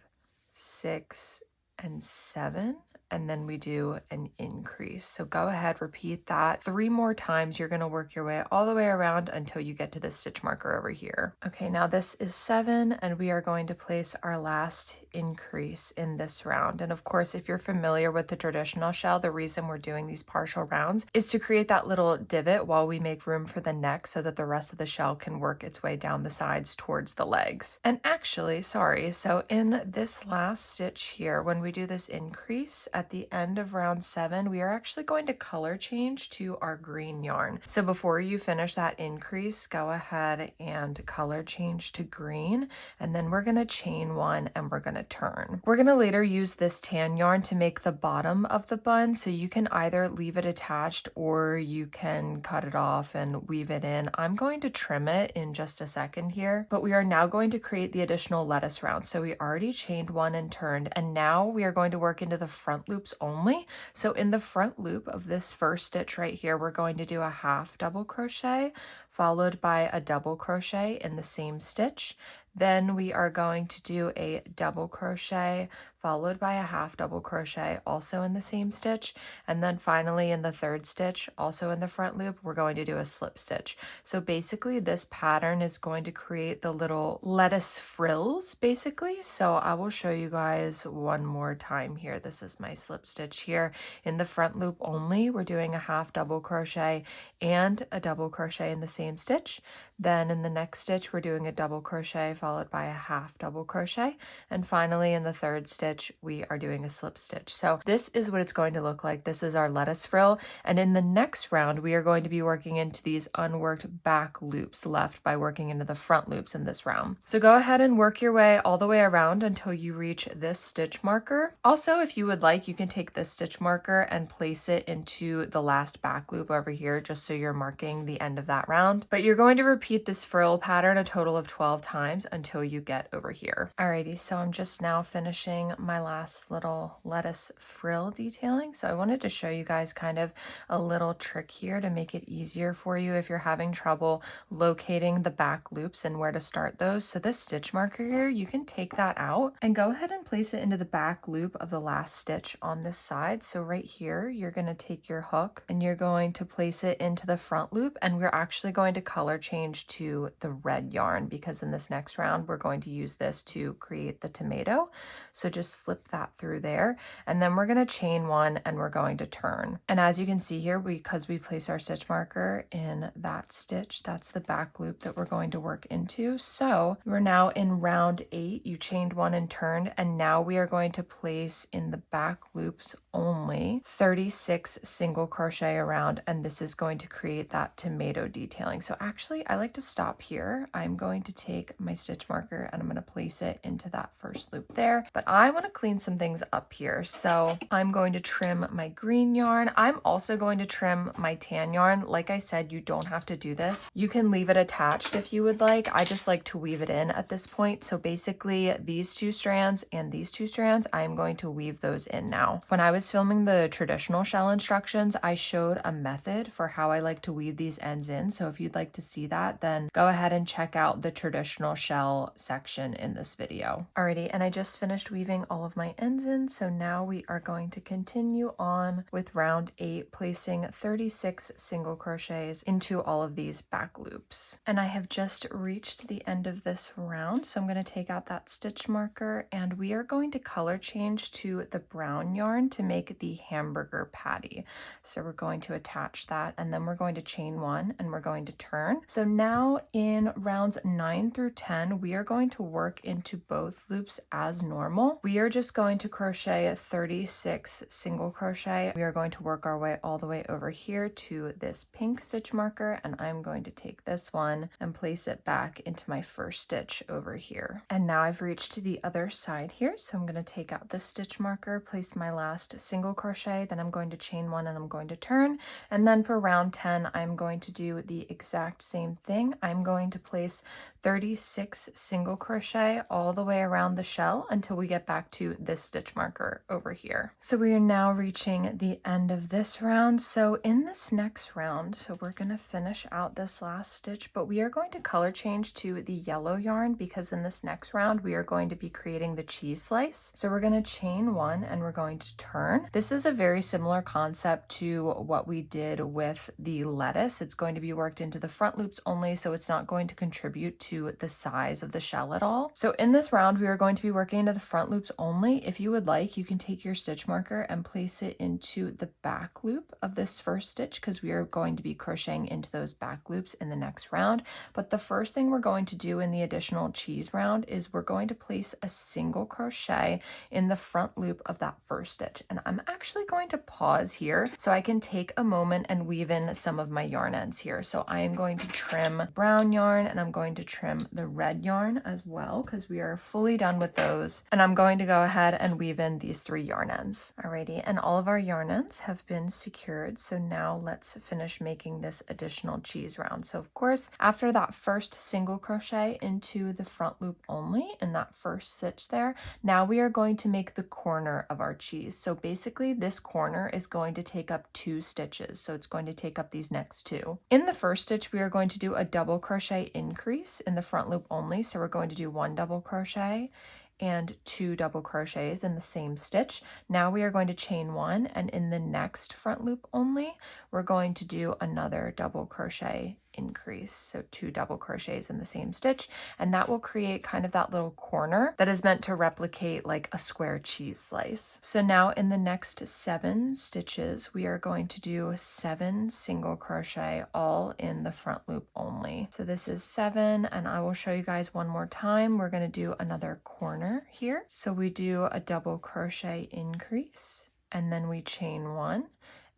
6, and 7. And then we do an increase. So go ahead, repeat that 3 more times. You're going to work your way all the way around until you get to this stitch marker over here. Okay, now this is 7 and we are going to place our last increase in this round. And of course, if you're familiar with the traditional shell, the reason we're doing these partial rounds is to create that little divot while we make room for the neck so that the rest of the shell can work its way down the sides towards the legs. And actually, sorry, so in this last stitch here, when we do this increase, at the end of round 7, we are actually going to color change to our green yarn. So before you finish that increase, go ahead and color change to green, and then we're going to chain 1 and we're going to turn. We're going to later use this tan yarn to make the bottom of the bun, so you can either leave it attached or you can cut it off and weave it in. I'm going to trim it in just a second here, but we are now going to create the additional lettuce round. So we already chained 1 and turned, and now we are going to work into the front loops only. So in the front loop of this first stitch right here, we're going to do a half double crochet followed by a double crochet in the same stitch. Then we are going to do a double crochet followed by a half double crochet also in the same stitch. And then finally in the 3rd stitch, also in the front loop, we're going to do a slip stitch. So basically this pattern is going to create the little lettuce frills basically. So I will show you guys one more time here. This is my slip stitch here. In the front loop only, we're doing a half double crochet and a double crochet in the same stitch. Then in the next stitch, we're doing a double crochet followed by a half double crochet. And finally in the 3rd stitch, we are doing a slip stitch. So this is what it's going to look like. This is our lettuce frill. And in the next round, we are going to be working into these unworked back loops left by working into the front loops in this round. So go ahead and work your way all the way around until you reach this stitch marker. Also, if you would like, you can take this stitch marker and place it into the last back loop over here, just so you're marking the end of that round. But you're going to repeat this frill pattern a total of 12 times until you get over here. Alrighty, so I'm just now finishing my last little lettuce frill detailing. So I wanted to show you guys kind of a little trick here to make it easier for you if you're having trouble locating the back loops and where to start those. So this stitch marker here, you can take that out and go ahead and place it into the back loop of the last stitch on this side. So right here, you're going to take your hook and you're going to place it into the front loop, and we're actually going to color change to the red yarn because in this next round, we're going to use this to create the tomato. So just slip that through there, and then we're going to chain 1 and we're going to turn. And as you can see here, because we place our stitch marker in that stitch, that's the back loop that we're going to work into. So we're now in round 8. You chained 1 and turned, and now we are going to place in the back loops only 36 single crochet around, and this is going to create that tomato detailing. So actually I like to stop here. I'm going to take my stitch marker and I'm going to place it into that first loop there, but I want to clean some things up here. So I'm going to trim my green yarn. I'm also going to trim my tan yarn. Like I said, you don't have to do this. You can leave it attached if you would like. I just like to weave it in at this point. So basically these 2 strands and these 2 strands, I'm going to weave those in now. When I was filming the traditional shell instructions, I showed a method for how I like to weave these ends in. So if you'd like to see that, then go ahead and check out the traditional shell section in this video. Alrighty, and I just finished weaving all of my ends in. So now we are going to continue on with round 8, placing 36 single crochets into all of these back loops. And I have just reached the end of this round. So I'm going to take out that stitch marker and we are going to color change to the brown yarn to make the hamburger patty. So we're going to attach that, and then we're going to chain 1 and we're going to turn. So now in rounds 9 through 10, we are going to work into both loops as normal. We are just going to crochet 36 single crochet. We are going to work our way all the way over here to this pink stitch marker, and I'm going to take this one and place it back into my first stitch over here. And now I've reached to the other side here, so I'm going to take out this stitch marker, place my last single crochet, then I'm going to chain 1 and I'm going to turn. And then for round 10, I'm going to do the exact same thing. I'm going to place 36 single crochet all the way around the shell until we get back to this stitch marker over here. So we are now reaching the end of this round. So in this next round, so we're going to finish out this last stitch, but we are going to color change to the yellow yarn because in this next round we are going to be creating the cheese slice. So we're going to chain 1 and we're going to turn. This is a very similar concept to what we did with the lettuce. It's going to be worked into the front loops only, so it's not going to contribute to the size of the shell at all. So in this round, we are going to be working into the front loops only. If you would like, you can take your stitch marker and place it into the back loop of this first stitch because we are going to be crocheting into those back loops in the next round. But the first thing we're going to do in the additional cheese round is we're going to place a single crochet in the front loop of that first stitch. And I'm actually going to pause here so I can take a moment and weave in some of my yarn ends here. So I am going to trim brown yarn and I'm going to trim the red yarn as well because we are fully done with those. And I'm going to go ahead and weave in these 3 yarn ends. Alrighty, and all of our yarn ends have been secured. So now let's finish making this additional cheese round. So of course, after that first single crochet into the front loop only in that first stitch there, now we are going to make the corner of our cheese. So basically this corner is going to take up 2 stitches. So it's going to take up these next 2. In the first stitch, we are going to do a double crochet increase in the front loop only. So we're going to do 1 double crochet and 2 double crochets in the same stitch. Now we are going to chain 1, and in the next front loop only, we're going to do another double crochet increase. So 2 double crochets in the same stitch, and that will create kind of that little corner that is meant to replicate like a square cheese slice. So now in the next 7 stitches, we are going to do 7 single crochet all in the front loop only. So this is 7, and I will show you guys one more time. We're going to do another corner here. So we do a double crochet increase, and then we chain 1,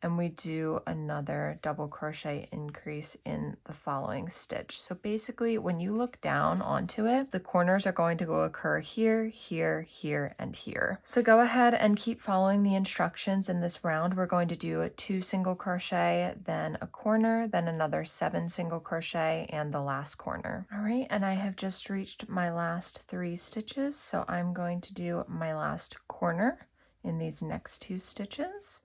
and we do another double crochet increase in the following stitch. So basically when you look down onto it, the corners are going to occur here, here, here, and here. So go ahead and keep following the instructions in this round. We're going to do a 2 single crochet, then a corner, then another 7 single crochet, and the last corner. All right, and I have just reached my last 3 stitches, so I'm going to do my last corner in these next 2 stitches.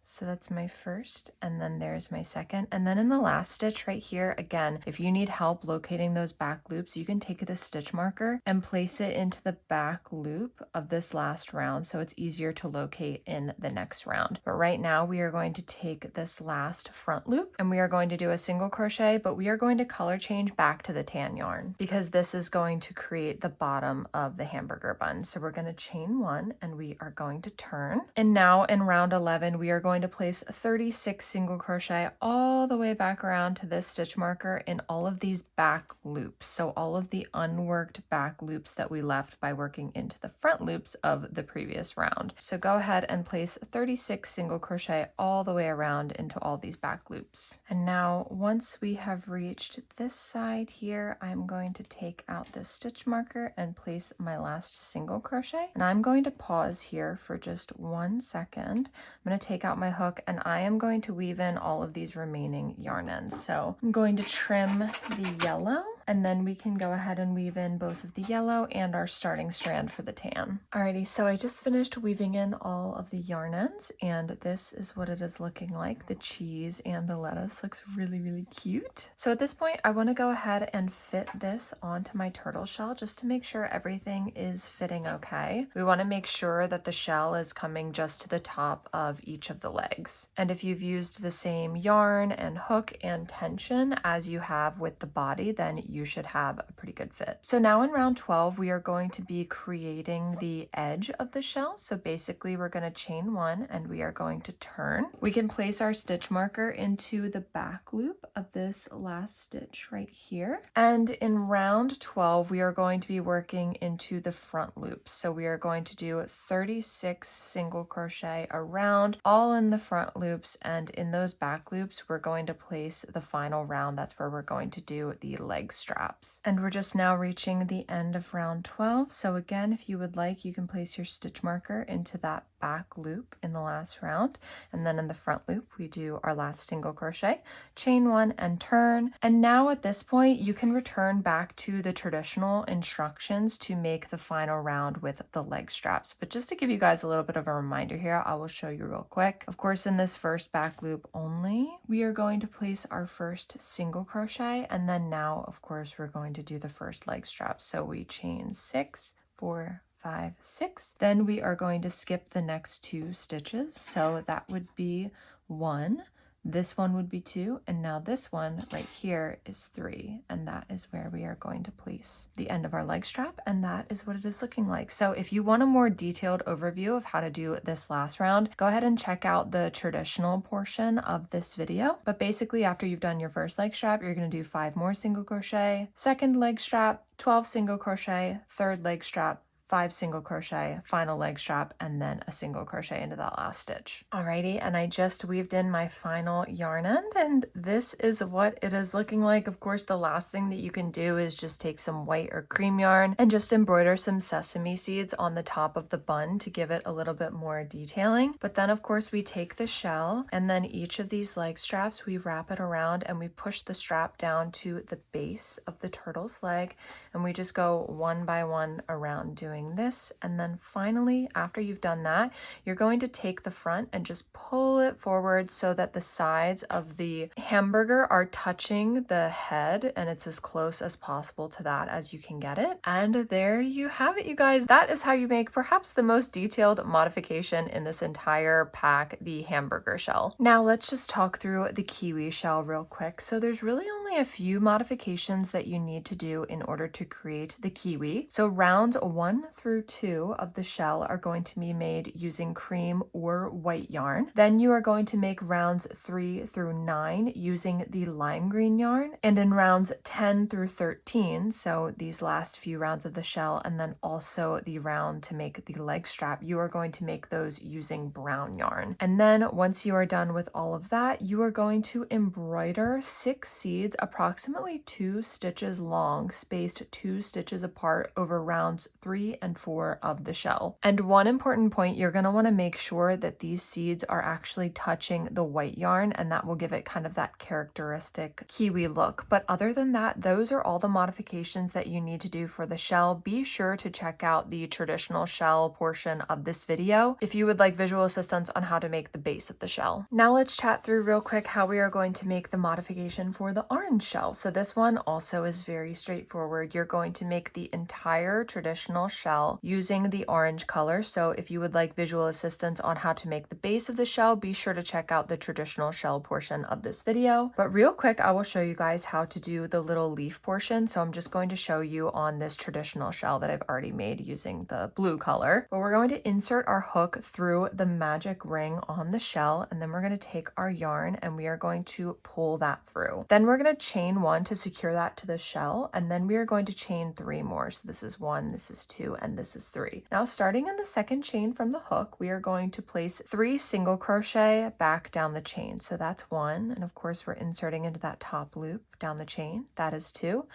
So that's my first, and then there's my second. And then in the last stitch right here, again, if you need help locating those back loops, you can take the stitch marker and place it into the back loop of this last round so it's easier to locate in the next round. But right now we are going to take this last front loop and we are going to do a single crochet, but we are going to color change back to the tan yarn because this is going to create the bottom of the hamburger bun. So we're going to chain 1 and we are going to turn. And now in round 11, we are going to place 36 single crochet all the way back around to this stitch marker in all of these back loops. So all of the unworked back loops that we left by working into the front loops of the previous round. So go ahead and place 36 single crochet all the way around into all these back loops. And now once we have reached this side here, I'm going to take out this stitch marker and place my last single crochet. And I'm going to pause here for just 1 second. I'm going to take out my hook and I am going to weave in all of these remaining yarn ends. So I'm going to trim the yellow and then we can go ahead and weave in both of the yellow and our starting strand for the tan. Alrighty, so I just finished weaving in all of the yarn ends and this is what it is looking like. The cheese and the lettuce looks really, really cute. So at this point, I want to go ahead and fit this onto my turtle shell just to make sure everything is fitting okay. We want to make sure that the shell is coming just to the top of each of the legs. And if you've used the same yarn and hook and tension as you have with the body, then you should have a pretty good fit. So now in round 12, we are going to be creating the edge of the shell. So basically we're going to chain 1 and we are going to turn. We can place our stitch marker into the back loop of this last stitch right here. And in round 12, we are going to be working into the front loops. So we are going to do 36 single crochet around, all in the front loops, and in those back loops, we're going to place the final round. That's where we're going to do the leg straps. And we're just now reaching the end of round 12. So again, if you would like, you can place your stitch marker into that back loop in the last round, and then in the front loop we do our last single crochet, chain 1 and turn. And now at this point you can return back to the traditional instructions to make the final round with the leg straps. But just to give you guys a little bit of a reminder here, I will show you real quick. Of course, in this first back loop only, we are going to place our first single crochet, and then now of course we're going to do the first leg strap. So we chain 6, 4, 5, 6. Then we are going to skip the next 2 stitches. So that would be 1. This one would be 2, and now this one right here is 3, and that is where we are going to place the end of our leg strap, and that is what it is looking like. So if you want a more detailed overview of how to do this last round, go ahead and check out the traditional portion of this video. But basically, after you've done your first leg strap, you're going to do 5 more single crochet, second leg strap, 12 single crochet, third leg strap, 5 single crochet, final leg strap, and then a single crochet into that last stitch. Alrighty, and I just weaved in my final yarn end, and this is what it is looking like. Of course, the last thing that you can do is just take some white or cream yarn and just embroider some sesame seeds on the top of the bun to give it a little bit more detailing. But then of course we take the shell, and then each of these leg straps, we wrap it around and we push the strap down to the base of the turtle's leg, and we just go one by one around doing this. And then finally, after you've done that, you're going to take the front and just pull it forward so that the sides of the hamburger are touching the head, and it's as close as possible to that as you can get it. And there you have it, you guys. That is how you make perhaps the most detailed modification in this entire pack, the hamburger shell. Now let's just talk through the kiwi shell real quick. So there's really only a few modifications that you need to do in order to create the kiwi. So rounds 1 through 2 of the shell are going to be made using cream or white yarn. Then you are going to make rounds 3 through 9 using the lime green yarn. And in rounds 10 through 13, so these last few rounds of the shell, and then also the round to make the leg strap, you are going to make those using brown yarn. And then once you are done with all of that, you are going to embroider 6 seeds approximately 2 stitches long, spaced 2 stitches apart over rounds 3 and 4 of the shell. And one important point, you're going to want to make sure that these seeds are actually touching the white yarn, and that will give it kind of that characteristic kiwi look. But other than that, those are all the modifications that you need to do for the shell. Be sure to check out the traditional shell portion of this video if you would like visual assistance on how to make the base of the shell. Now let's chat through real quick how we are going to make the modification for the orange shell. So this one also is very straightforward. You're going to make the entire traditional shell using the orange color. So if you would like visual assistance on how to make the base of the shell, be sure to check out the traditional shell portion of this video. But real quick, I will show you guys how to do the little leaf portion. So I'm just going to show you on this traditional shell that I've already made using the blue color. But we're going to insert our hook through the magic ring on the shell, and then we're going to take our yarn and we are going to pull that through. Then we're going to chain 1 to secure that to the shell, and then we are going to chain 3 more. So this is 1, this is 2, and this is 3. Now starting in the second chain from the hook, we are going to place 3 single crochet back down the chain. So that's 1, and of course we're inserting into that top loop down the chain. That is 2.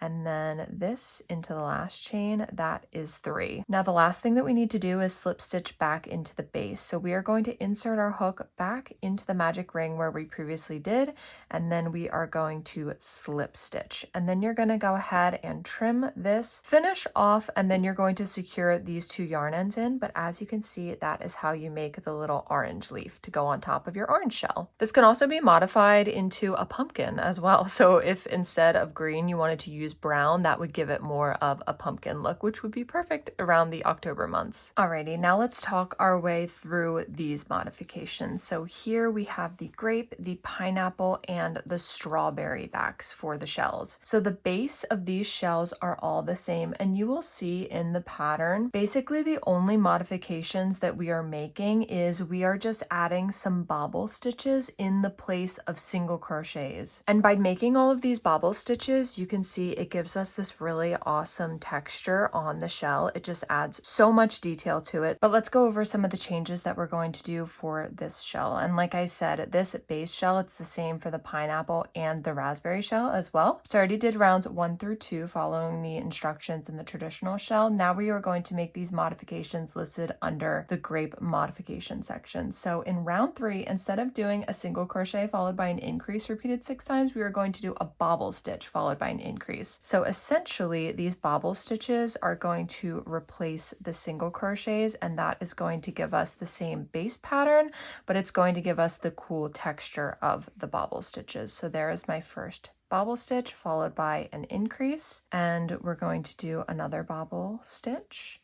And then this into the last chain, that is 3. Now the last thing that we need to do is slip stitch back into the base. So we are going to insert our hook back into the magic ring where we previously did, and then we are going to slip stitch. And then you're going to go ahead and trim this, finish off, and then you're going to secure these 2 yarn ends in. But as you can see, that is how you make the little orange leaf to go on top of your orange shell. This can also be modified into a pumpkin as well. So if instead of green you wanted to use use brown, that would give it more of a pumpkin look, which would be perfect around the October months. Alrighty, now let's talk our way through these modifications. So here we have the grape, the pineapple, and the strawberry backs for the shells. So the base of these shells are all the same, and you will see in the pattern, basically the only modifications that we are making is we are just adding some bobble stitches in the place of single crochets. And by making all of these bobble stitches, you can see it gives us this really awesome texture on the shell. It just adds so much detail to it. But let's go over some of the changes that we're going to do for this shell. And like I said, this base shell, it's the same for the pineapple and the raspberry shell as well. So I already did rounds 1 through 2 following the instructions in the traditional shell. Now we are going to make these modifications listed under the grape modification section. So in round 3, instead of doing a single crochet followed by an increase repeated 6 times, we are going to do a bobble stitch followed by an increase. So essentially these bobble stitches are going to replace the single crochets, and that is going to give us the same base pattern, but it's going to give us the cool texture of the bobble stitches. So there is my first bobble stitch followed by an increase, and we're going to do another bobble stitch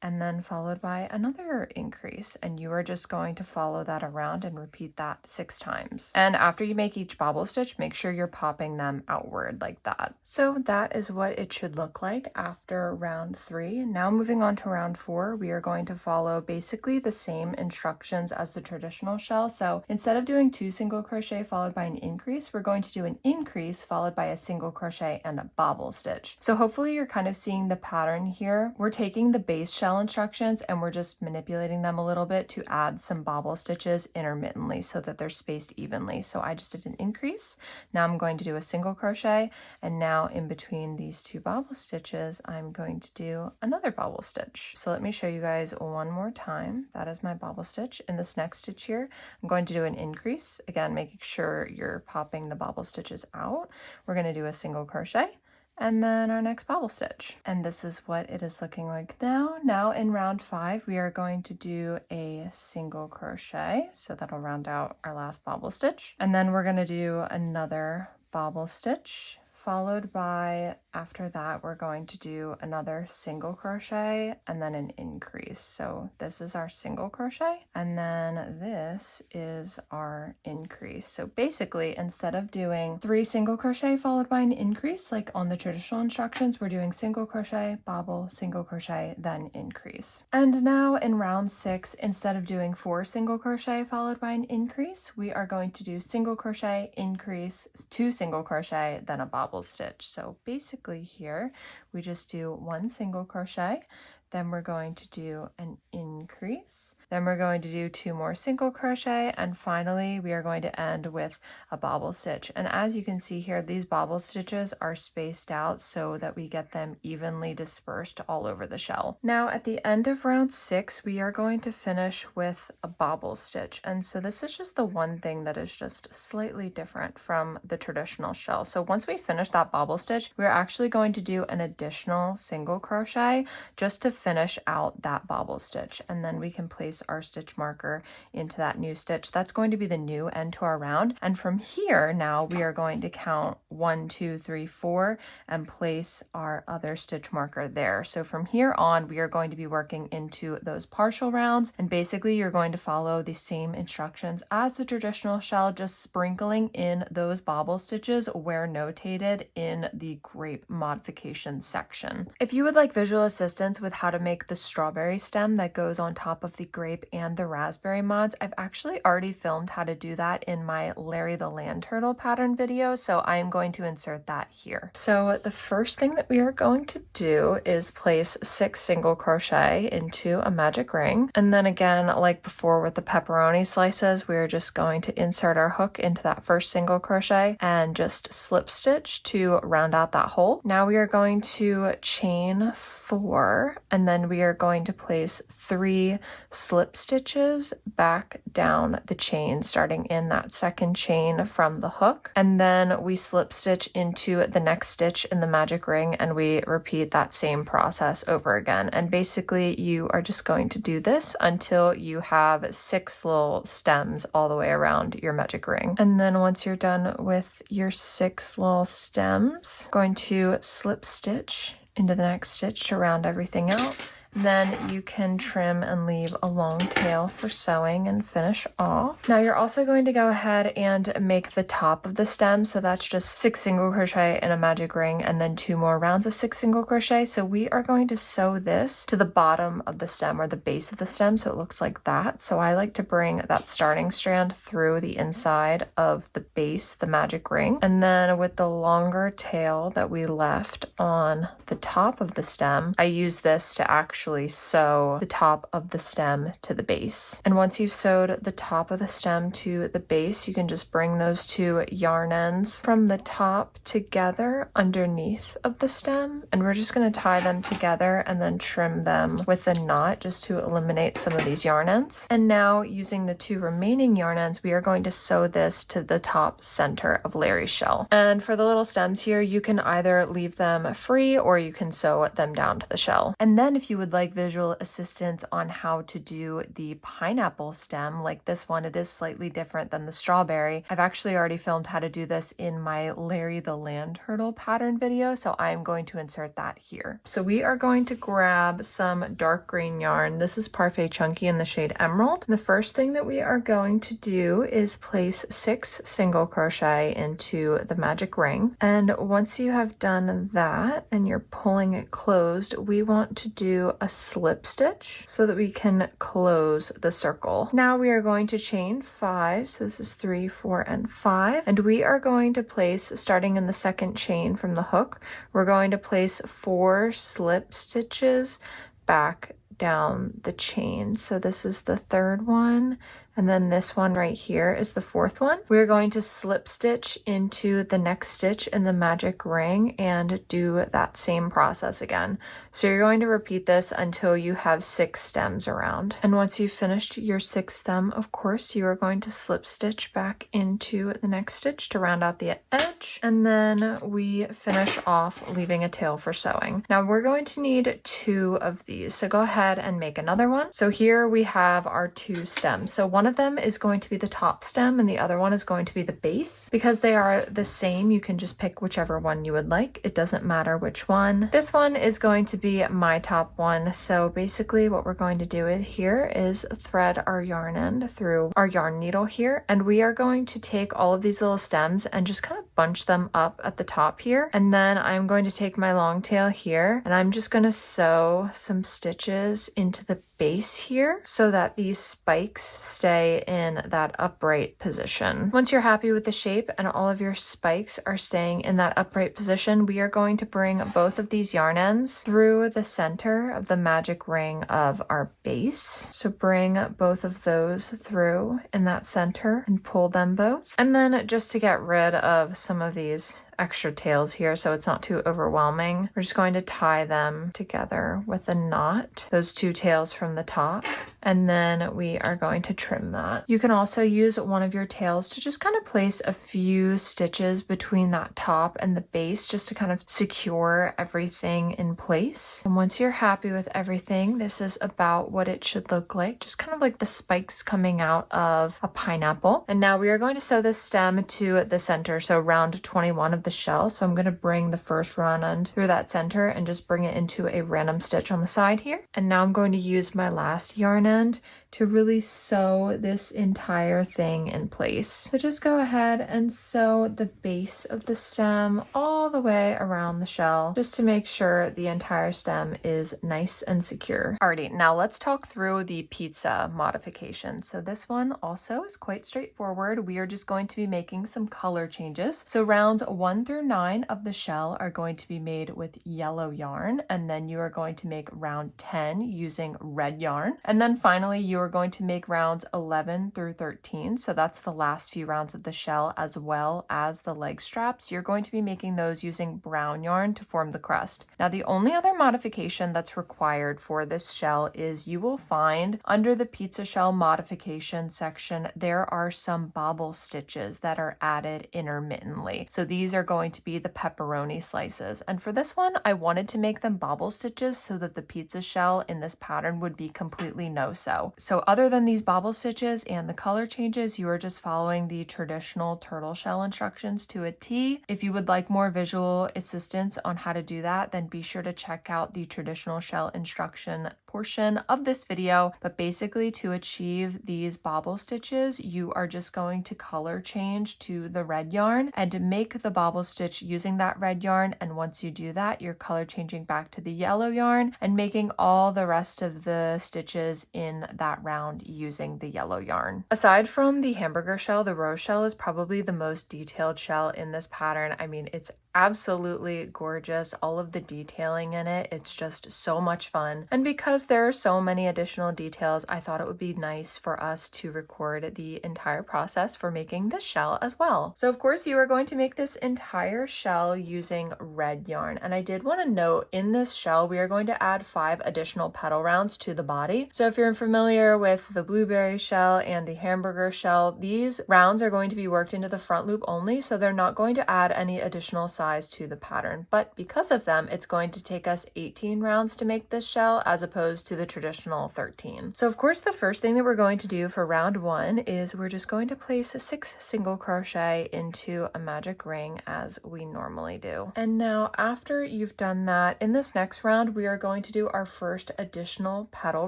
and then followed by another increase, and you are just going to follow that around and repeat that 6 times. And after you make each bobble stitch, make sure you're popping them outward like that. So that is what it should look like after round 3. Now moving on to round 4, we are going to follow basically the same instructions as the traditional shell. So instead of doing 2 single crochet followed by an increase, we're going to do an increase followed by a single crochet and a bobble stitch. So hopefully you're kind of seeing the pattern here. We're taking the base shell instructions and we're just manipulating them a little bit to add some bobble stitches intermittently so that they're spaced evenly. So I just did an increase. Now I'm going to do a single crochet, and now in between these 2 bobble stitches, I'm going to do another bobble stitch. So let me show you guys one more time. That is my bobble stitch. In this next stitch here, I'm going to do an increase. Again, making sure you're popping the bobble stitches out. We're going to do a single crochet, and then our next bobble stitch. And this is what it is looking like now. Now in round 5, we are going to do a single crochet. So that'll round out our last bobble stitch. And then we're going to do another bobble stitch, followed by, after that, we're going to do another single crochet and then an increase. So this is our single crochet, and then this is our increase. So basically, instead of doing 3 single crochet followed by an increase, like on the traditional instructions, we're doing single crochet, bobble, single crochet, then increase. And now in round 6, instead of doing 4 single crochet followed by an increase, we are going to do single crochet, increase, 2 single crochet, then a bobble stitch. So basically here we just do 1 single crochet, then we're going to do an increase, then we're going to do 2 more single crochet, and finally we are going to end with a bobble stitch. And as you can see here, these bobble stitches are spaced out so that we get them evenly dispersed all over the shell. Now at the end of round 6, we are going to finish with a bobble stitch, and so this is just the one thing that is just slightly different from the traditional shell. So once we finish that bobble stitch, we're actually going to do an additional single crochet just to finish out that bobble stitch, and then we can place our stitch marker into that new stitch. That's going to be the new end to our round, and from here now we are going to count 1, 2, 3, 4 and place our other stitch marker there. So from here on we are going to be working into those partial rounds, and basically you're going to follow the same instructions as the traditional shell, just sprinkling in those bobble stitches where notated in the grape modification section. If you would like visual assistance with how to make the strawberry stem that goes on top of the grape and the raspberry mods, I've actually already filmed how to do that in my Larry the Land Turtle pattern video, so I am going to insert that here. So the first thing that we are going to do is place 6 single crochet into a magic ring, and then again, like before with the pepperoni slices, we're just going to insert our hook into that first single crochet and just slip stitch to round out that hole. Now we are going to chain 4, and then we are going to place 3 slip slip stitches back down the chain, starting in that second chain from the hook. And then we slip stitch into the next stitch in the magic ring, and we repeat that same process over again. And basically you are just going to do this until you have 6 little stems all the way around your magic ring. And then once you're done with your 6 little stems, going to slip stitch into the next stitch to round everything out. Then you can trim and leave a long tail for sewing and finish off. Now you're also going to go ahead and make the top of the stem. So that's just 6 single crochet in a magic ring and then 2 more rounds of 6 single crochet. So we are going to sew this to the bottom of the stem or the base of the stem. So it looks like that. So I like to bring that starting strand through the inside of the base, the magic ring. And then with the longer tail that we left on the top of the stem, I use this to actually sew the top of the stem to the base. And once you've sewed the top of the stem to the base, you can just bring those 2 yarn ends from the top together underneath of the stem. And we're just going to tie them together and then trim them with a knot just to eliminate some of these yarn ends. And now using the 2 remaining yarn ends, we are going to sew this to the top center of Larry's shell. And for the little stems here, you can either leave them free or you can sew them down to the shell. And then if you would like visual assistance on how to do the pineapple stem like this one, it is slightly different than the strawberry. I've actually already filmed how to do this in my Larry the Land Turtle pattern video, so I'm going to insert that here. So we are going to grab some dark green yarn. This is Parfait Chunky in the shade Emerald. The first thing that we are going to do is place 6 single crochet into the magic ring. And once you have done that and you're pulling it closed, we want to do a slip stitch so that we can close the circle. Now we are going to chain 5. So this is 3, 4, and 5. And we are going to place, starting in the second chain from the hook, we're going to place 4 slip stitches back down the chain. So this is the 3rd one. And then this one right here is the 4th one. We're going to slip stitch into the next stitch in the magic ring and do that same process again. So you're going to repeat this until you have 6 stems around. And once you've finished your 6th stem, of course, you are going to slip stitch back into the next stitch to round out the edge. And then we finish off leaving a tail for sewing. Now we're going to need 2 of these. So go ahead and make another one. So here we have our 2 stems. So one of them is going to be the top stem and the other one is going to be the base. Because they are the same, you can just pick whichever one you would like. It doesn't matter which one. This one is going to be my top one. So basically what we're going to do here is thread our yarn end through our yarn needle here. And we are going to take all of these little stems and just kind of bunch them up at the top here. And then I'm going to take my long tail here and I'm just going to sew some stitches into the base here so that these spikes stay in that upright position. Once you're happy with the shape and all of your spikes are staying in that upright position, we are going to bring both of these yarn ends through the center of the magic ring of our base. So bring both of those through in that center and pull them both. And then just to get rid of some of these extra tails here so it's not too overwhelming, we're just going to tie them together with a knot, those 2 tails from the top, and then we are going to trim that. You can also use one of your tails to just kind of place a few stitches between that top and the base just to kind of secure everything in place. And once you're happy with everything, this is about what it should look like, just kind of like the spikes coming out of a pineapple. And now we are going to sew this stem to the center, so round 21 of the shell. So I'm going to bring the first yarn end through that center and just bring it into a random stitch on the side here. And now I'm going to use my last yarn end to really sew this entire thing in place. So just go ahead and sew the base of the stem all the way around the shell just to make sure the entire stem is nice and secure. Alrighty, now let's talk through the pizza modification. So this one also is quite straightforward. We are just going to be making some color changes. So rounds 1 through 9 of the shell are going to be made with yellow yarn, and then you are going to make round 10 using red yarn. And then finally you are going to make rounds 11 through 13. So that's the last few rounds of the shell as well as the leg straps. You're going to be making those using brown yarn to form the crust. Now, the only other modification that's required for this shell is you will find under the pizza shell modification section, there are some bobble stitches that are added intermittently. So these are going to be the pepperoni slices. And for this one, I wanted to make them bobble stitches so that the pizza shell in this pattern would be completely no-sew. So other than these bobble stitches and the color changes, you are just following the traditional turtle shell instructions to a T. If you would like more visual assistance on how to do that, then be sure to check out the traditional shell instruction portion of this video. But basically, to achieve these bobble stitches, you are just going to color change to the red yarn and make the bobble stitch using that red yarn. And once you do that, you're color changing back to the yellow yarn and making all the rest of the stitches in that round using the yellow yarn. Aside from the hamburger shell, the rose shell is probably the most detailed shell in this pattern. I mean, it's absolutely gorgeous. All of the detailing in it, it's just so much fun. And because there are so many additional details, I thought it would be nice for us to record the entire process for making this shell as well. So of course you are going to make this entire shell using red yarn. And I did want to note in this shell, we are going to add 5 additional petal rounds to the body. So if you're familiar with the blueberry shell and the hamburger shell, these rounds are going to be worked into the front loop only. So they're not going to add any additional size to the pattern, but because of them, it's going to take us 18 rounds to make this shell as opposed to the traditional 13. So of course, the first thing that we're going to do for round 1 is we're just going to place 6 single crochet into a magic ring as we normally do. And now after you've done that, in this next round, we are going to do our first additional petal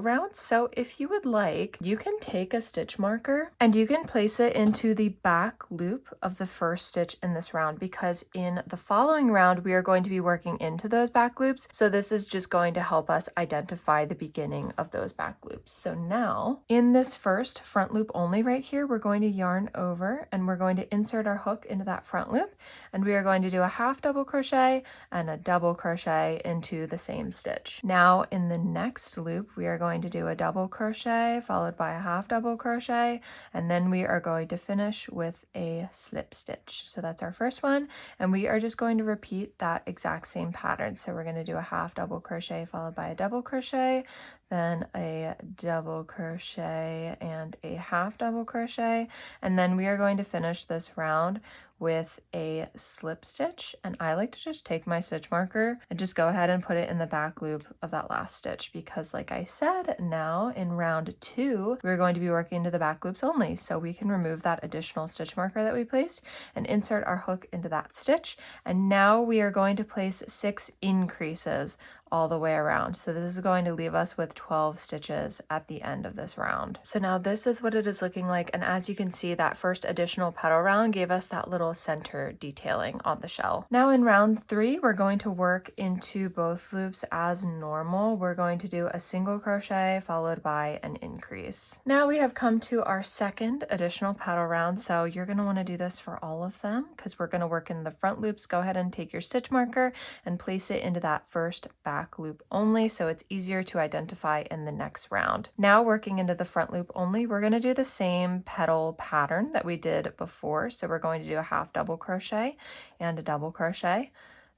round. So if you would like, you can take a stitch marker and you can place it into the back loop of the first stitch in this round, because in the following round, we are going to be working into those back loops. So this is just going to help us identify the beginning of those back loops. So now in this first front loop only right here, we're going to yarn over and we're going to insert our hook into that front loop. And we are going to do a half double crochet and a double crochet into the same stitch. Now in the next loop, we are going to do a double crochet followed by a half double crochet. And then we are going to finish with a slip stitch. So that's our first one. And we are just going to repeat that exact same pattern. So we're going to do a half double crochet followed by a double crochet, then a double crochet and a half double crochet. And then we are going to finish this round with a slip stitch. And I like to just take my stitch marker and just go ahead and put it in the back loop of that last stitch, because like I said, now in round 2, we're going to be working into the back loops only. So we can remove that additional stitch marker that we placed and insert our hook into that stitch. And now we are going to place 6 increases all the way around. So this is going to leave us with 12 stitches at the end of this round. So now this is what it is looking like. And as you can see, that first additional petal round gave us that little center detailing on the shell. Now in round 3, we're going to work into both loops as normal. We're going to do a single crochet followed by an increase. Now we have come to our second additional petal round. So you're going to want to do this for all of them because we're going to work in the front loops. Go ahead and take your stitch marker and place it into that first back loop only, so it's easier to identify in the next round. Now working into the front loop only, we're going to do the same petal pattern that we did before. So we're going to do a half double crochet and a double crochet,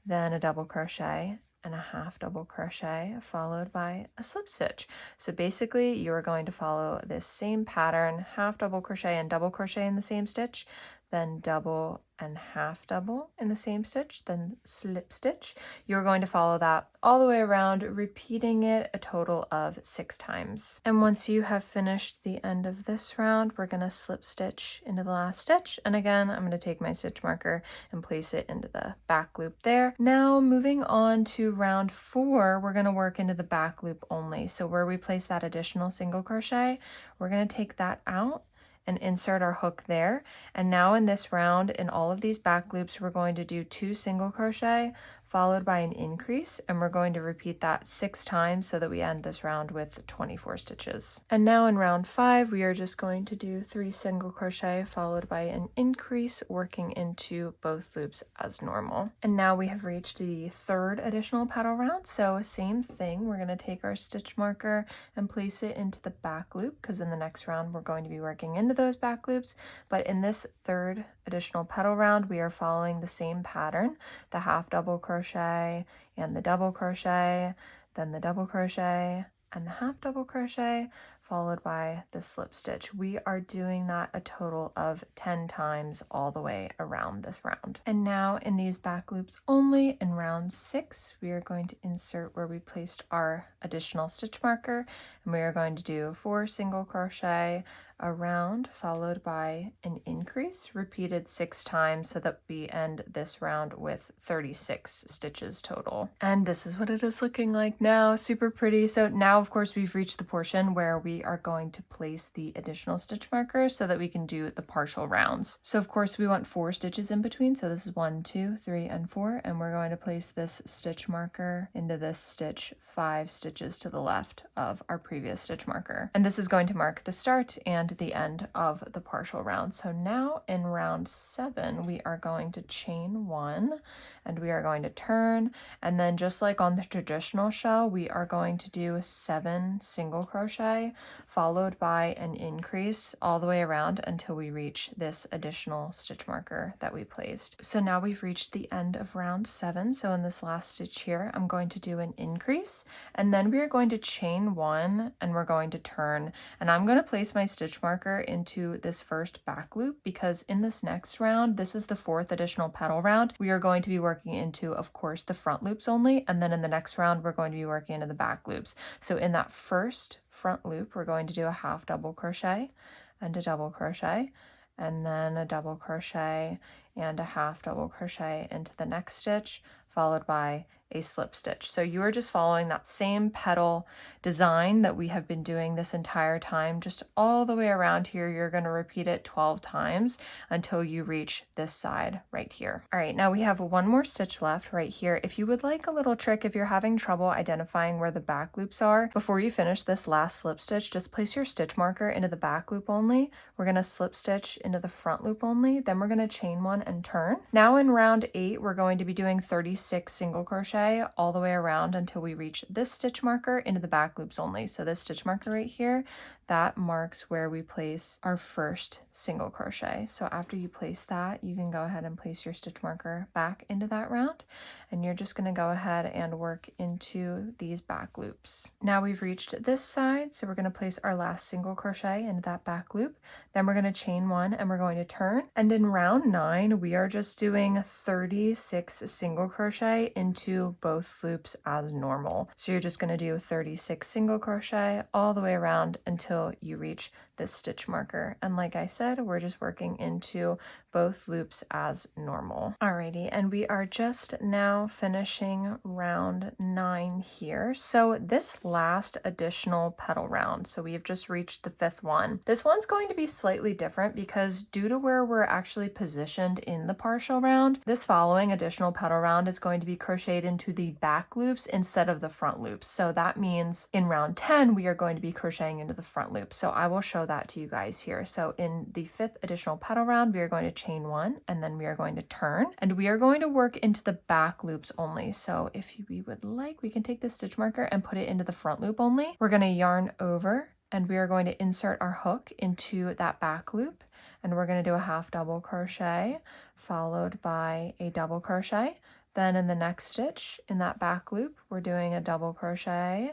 then a double crochet and a half double crochet followed by a slip stitch. So basically you're going to follow this same pattern, half double crochet and double crochet in the same stitch, then double and half double in the same stitch, then slip stitch. You're going to follow that all the way around, repeating it a total of 6 times. And once you have finished the end of this round, we're going to slip stitch into the last stitch. And again, I'm going to take my stitch marker and place it into the back loop there. Now moving on to round 4, we're going to work into the back loop only. So where we place that additional single crochet, we're going to take that out and insert our hook there. And now in this round, in all of these back loops, we're going to do 2 single crochet followed by an increase, and we're going to repeat that 6 times so that we end this round with 24 stitches. And now in round 5, we are just going to do 3 single crochet followed by an increase, working into both loops as normal. And now we have reached the 3rd additional petal round, so same thing, we're going to take our stitch marker and place it into the back loop, because in the next round we're going to be working into those back loops. But in this 3rd additional petal round, we are following the same pattern, the half double crochet and the double crochet, then the double crochet and the half double crochet, followed by the slip stitch. We are doing that a total of 10 times all the way around this round. And now in these back loops only, in round 6, we are going to insert where we placed our additional stitch marker, and we are going to do 4 single crochet around, followed by an increase, repeated 6 times so that we end this round with 36 stitches total. And this is what it is looking like now, super pretty. So now of course we've reached the portion where we are going to place the additional stitch markers so that we can do the partial rounds. So of course we want 4 stitches in between, so this is 1, 2, 3, and 4, and we're going to place this stitch marker into this stitch 5 stitches to the left of our previous stitch marker. And this is going to mark the start and the end of the partial round. So now in round 7, we are going to chain 1 and we are going to turn, and then just like on the traditional shell, we are going to do 7 single crochet followed by an increase all the way around until we reach this additional stitch marker that we placed. So now we've reached the end of round 7. So in this last stitch here, I'm going to do an increase, and then we are going to chain 1 and we're going to turn, and I'm going to place my stitch marker into this first back loop, because in this next round, this is the 4th additional petal round, we are going to be working into, of course, the front loops only, and then in the next round we're going to be working into the back loops. So in that first front loop, we're going to do a half double crochet and a double crochet, and then a double crochet and a half double crochet into the next stitch, followed by a slip stitch. So you are just following that same petal design that we have been doing this entire time, just all the way around here. You're going to repeat it 12 times until you reach this side right here. All right, now we have one more stitch left right here. If you would like a little trick, if you're having trouble identifying where the back loops are, before you finish this last slip stitch, just place your stitch marker into the back loop only. We're going to slip stitch into the front loop only, then we're going to chain 1 and turn. Now in round 8, we're going to be doing 36 single crochet all the way around until we reach this stitch marker into the back loops only. So this stitch marker right here, that marks where we place our first single crochet. So after you place that, you can go ahead and place your stitch marker back into that round, and you're just going to go ahead and work into these back loops. Now we've reached this side, so we're going to place our last single crochet into that back loop. Then we're going to chain 1 and we're going to turn. And in round 9, we are just doing 36 single crochet into both loops as normal. So you're just going to do 36 single crochet all the way around until you reach this stitch marker. And like I said, we're just working into both loops as normal. Alrighty, and we are just now finishing round 9 here. So this last additional petal round, so we have just reached the 5th one. This one's going to be slightly different because due to where we're actually positioned in the partial round, this following additional petal round is going to be crocheted into the back loops instead of the front loops. So that means in round 10, we are going to be crocheting into the front loop. So I will show that to you guys here. So in the 5th additional petal round, we are going to chain 1 and then we are going to turn, and we are going to work into the back loops only. So if we would like, we can take this stitch marker and put it into the front loop only. We're going to yarn over and we are going to insert our hook into that back loop, and we're going to do a half double crochet followed by a double crochet. Then in the next stitch in that back loop, we're doing a double crochet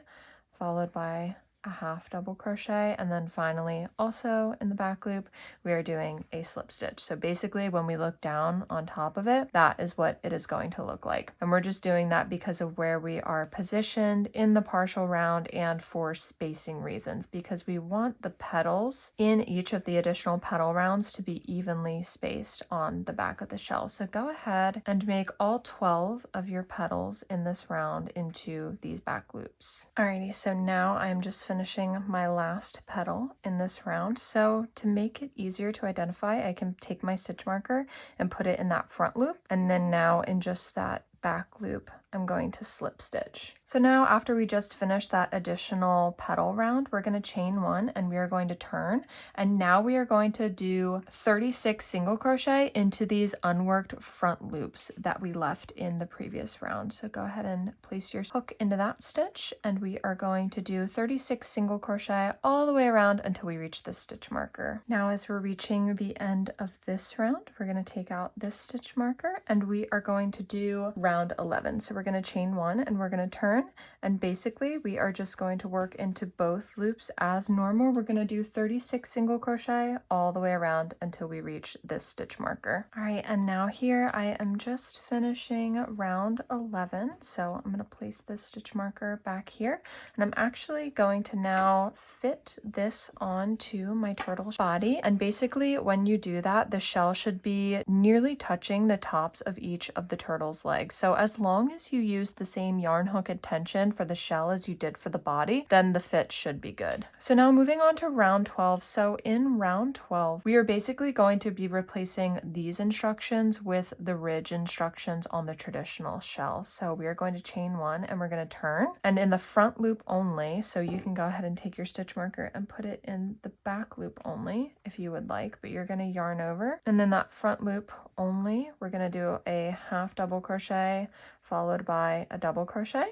followed by a half double crochet, and then finally also in the back loop we are doing a slip stitch. So basically when we look down on top of it, that is what it is going to look like, and we're just doing that because of where we are positioned in the partial round and for spacing reasons, because we want the petals in each of the additional petal rounds to be evenly spaced on the back of the shell. So go ahead and make all 12 of your petals in this round into these back loops. Alrighty, so now I'm just finishing my last petal in this round. So to make it easier to identify, I can take my stitch marker and put it in that front loop, and then now in just that back loop, I'm going to slip stitch. So now after we just finished that additional petal round, we're going to chain 1 and we are going to turn. And now we are going to do 36 single crochet into these unworked front loops that we left in the previous round. So go ahead and place your hook into that stitch and we are going to do 36 single crochet all the way around until we reach this stitch marker. Now as we're reaching the end of this round, we're going to take out this stitch marker and we are going to do round 11. So we're going to chain 1 and we're going to turn, and basically we are just going to work into both loops as normal. We're going to do 36 single crochet all the way around until we reach this stitch marker. All right, and now here I am just finishing round 11. So I'm going to place this stitch marker back here, and I'm actually going to now fit this onto my turtle's body. And basically when you do that, the shell should be nearly touching the tops of each of the turtle's legs. So as long as you use the same yarn hook and tension for the shell as you did for the body, then the fit should be good. So now moving on to round 12. So in round 12, we are basically going to be replacing these instructions with the ridge instructions on the traditional shell. So we are going to chain 1 and we're going to turn, and in the front loop only. So you can go ahead and take your stitch marker and put it in the back loop only if you would like, but you're going to yarn over, and then that front loop only, we're going to do a half double crochet followed by a double crochet,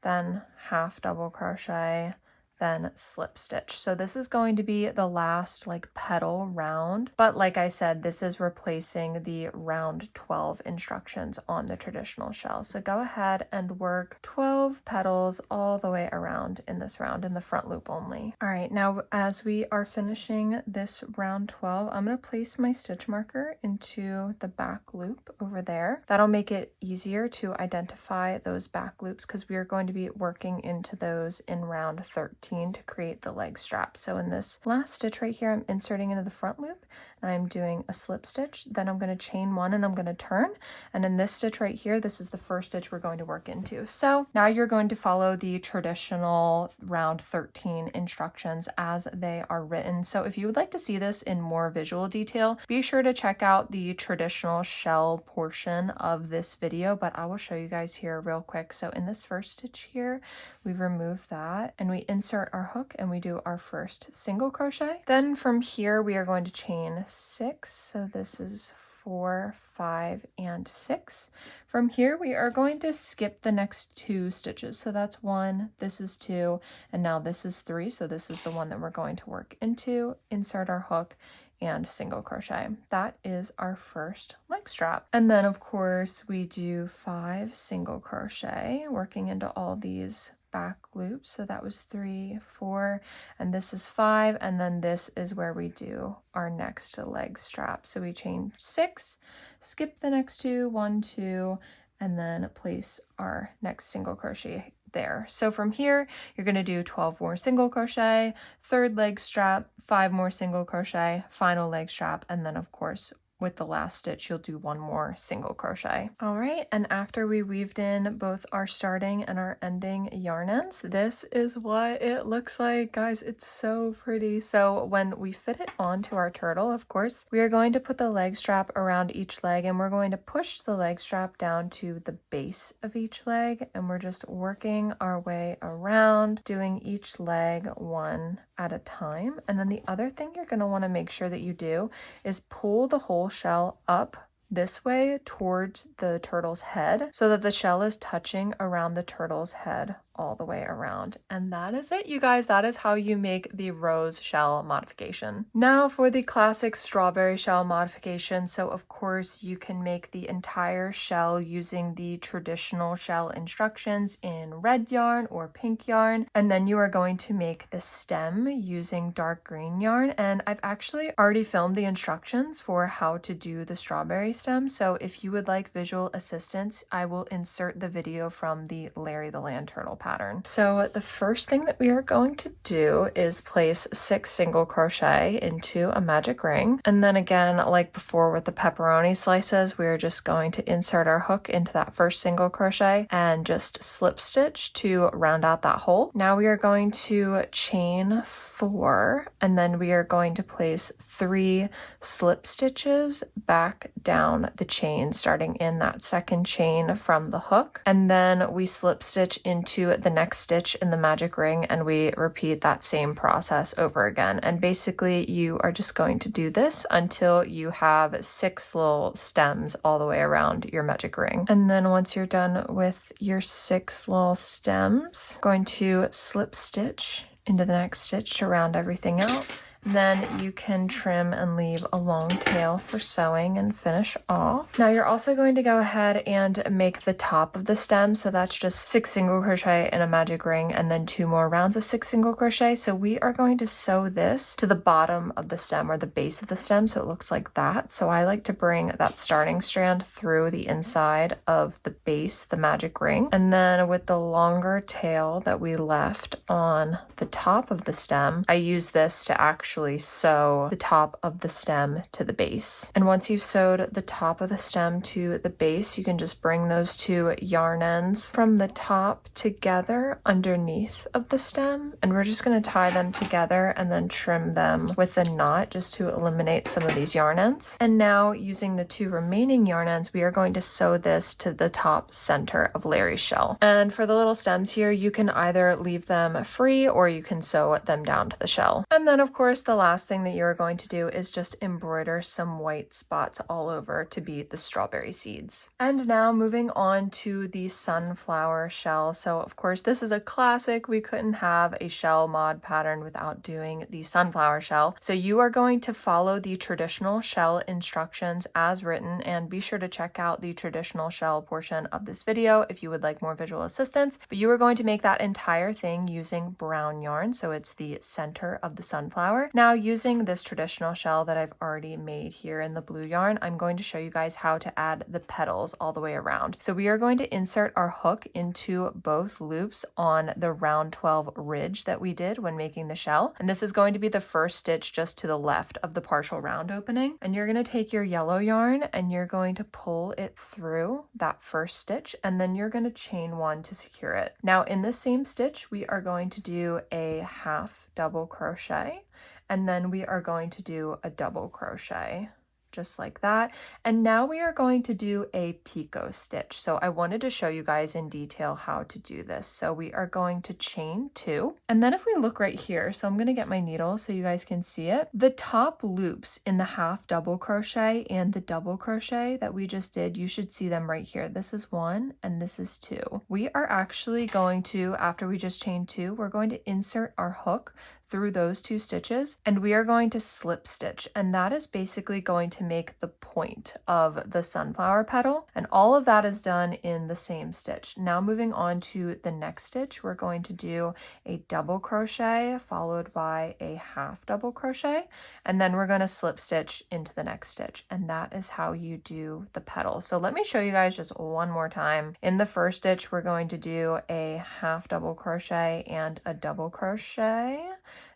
then half double crochet, then slip stitch. So this is going to be the last like petal round, but like I said, this is replacing the round 12 instructions on the traditional shell. So go ahead and work 12 petals all the way around in this round in the front loop only. All right, now as we are finishing this round 12, I'm going to place my stitch marker into the back loop over there. That'll make it easier to identify those back loops because we are going to be working into those in round 13 to create the leg strap. So in this last stitch right here, I'm inserting into the front loop and I'm doing a slip stitch, then I'm going to chain 1 and I'm going to turn, and in this stitch right here, this is the first stitch we're going to work into. So now you're going to follow the traditional round 13 instructions as they are written. So if you would like to see this in more visual detail, be sure to check out the traditional shell portion of this video, but I will show you guys here real quick. So in this first stitch here, we remove that and we insert our hook and we do our first single crochet. Then from here, we are going to chain 6. So this is 4, 5, and 6. From here, we are going to skip the next 2 stitches. So that's 1, this is 2, and now this is 3. So this is the one that we're going to work into, insert our hook, and single crochet. That is our first leg strap. And then of course we do 5 single crochet, working into all these back loops. So that was 3, 4, and this is 5, and then this is where we do our next leg strap. So we chain 6, skip the next 2, 1, 2, and then place our next single crochet there. So from here, you're going to do 12 more single crochet, third leg strap, 5 more single crochet, final leg strap, and then of course with the last stitch, you'll do 1 more single crochet. All right, and after we weaved in both our starting and our ending yarn ends, this is what it looks like. Guys, it's so pretty. So when we fit it onto our turtle, of course, we are going to put the leg strap around each leg, and we're going to push the leg strap down to the base of each leg, and we're just working our way around, doing each leg one at a time. And then the other thing you're going to want to make sure that you do is pull the whole shell up this way towards the turtle's head so that the shell is touching around the turtle's head all the way around. And that is it, you guys. That is how you make the rose shell modification. Now for the classic strawberry shell modification. So of course you can make the entire shell using the traditional shell instructions in red yarn or pink yarn, and then you are going to make the stem using dark green yarn. And I've actually already filmed the instructions for how to do the strawberry stem, so if you would like visual assistance, I will insert the video from the Larry the Land Turtle pattern pattern. So the first thing that we are going to do is place 6 single crochet into a magic ring. And then again, like before with the pepperoni slices, we're just going to insert our hook into that first single crochet and just slip stitch to round out that hole. Now we are going to chain 4, and then we are going to place 3 slip stitches back down the chain, starting in that second chain from the hook. And then we slip stitch into the next stitch in the magic ring, and we repeat that same process over again. And basically you are just going to do this until you have 6 little stems all the way around your magic ring. And then once you're done with your 6 little stems, going to slip stitch into the next stitch to round everything out. Then you can trim and leave a long tail for sewing and finish off. Now you're also going to go ahead and make the top of the stem. So that's just 6 single crochet in a magic ring and then 2 more rounds of 6 single crochet. So we are going to sew this to the bottom of the stem or the base of the stem. So it looks like that. So I like to bring that starting strand through the inside of the base, the magic ring. And then with the longer tail that we left on the top of the stem, I use this to actually sew the top of the stem to the base. And once you've sewed the top of the stem to the base, you can just bring those 2 yarn ends from the top together underneath of the stem. And we're just going to tie them together and then trim them with a knot just to eliminate some of these yarn ends. And now using the 2 remaining yarn ends, we are going to sew this to the top center of Larry's shell. And for the little stems here, you can either leave them free or you can sew them down to the shell. And then of course, the last thing that you're going to do is just embroider some white spots all over to be the strawberry seeds. And now moving on to the sunflower shell. So of course, this is a classic. We couldn't have a shell mod pattern without doing the sunflower shell. So you are going to follow the traditional shell instructions as written, and be sure to check out the traditional shell portion of this video if you would like more visual assistance. But you are going to make that entire thing using brown yarn. So it's the center of the sunflower. Now using this traditional shell that I've already made here in the blue yarn, I'm going to show you guys how to add the petals all the way around. So we are going to insert our hook into both loops on the round 12 ridge that we did when making the shell. And this is going to be the first stitch just to the left of the partial round opening. And you're going to take your yellow yarn and you're going to pull it through that first stitch, and then you're going to chain 1 to secure it. Now in this same stitch, we are going to do a half double crochet, and then we are going to do a double crochet just like that. And now we are going to do a picot stitch. So I wanted to show you guys in detail how to do this. So we are going to chain 2. And then if we look right here, so I'm going to get my needle so you guys can see it. The top loops in the half double crochet and the double crochet that we just did, you should see them right here. This is 1 and this is 2. We are actually going to, after we just chain 2, we're going to insert our hook through those 2 stitches, and we are going to slip stitch, and that is basically going to make the point of the sunflower petal, and all of that is done in the same stitch. Now moving on to the next stitch, we're going to do a double crochet followed by a half double crochet, and then we're going to slip stitch into the next stitch, and that is how you do the petal. So let me show you guys just one more time. In the first stitch, we're going to do a half double crochet and a double crochet.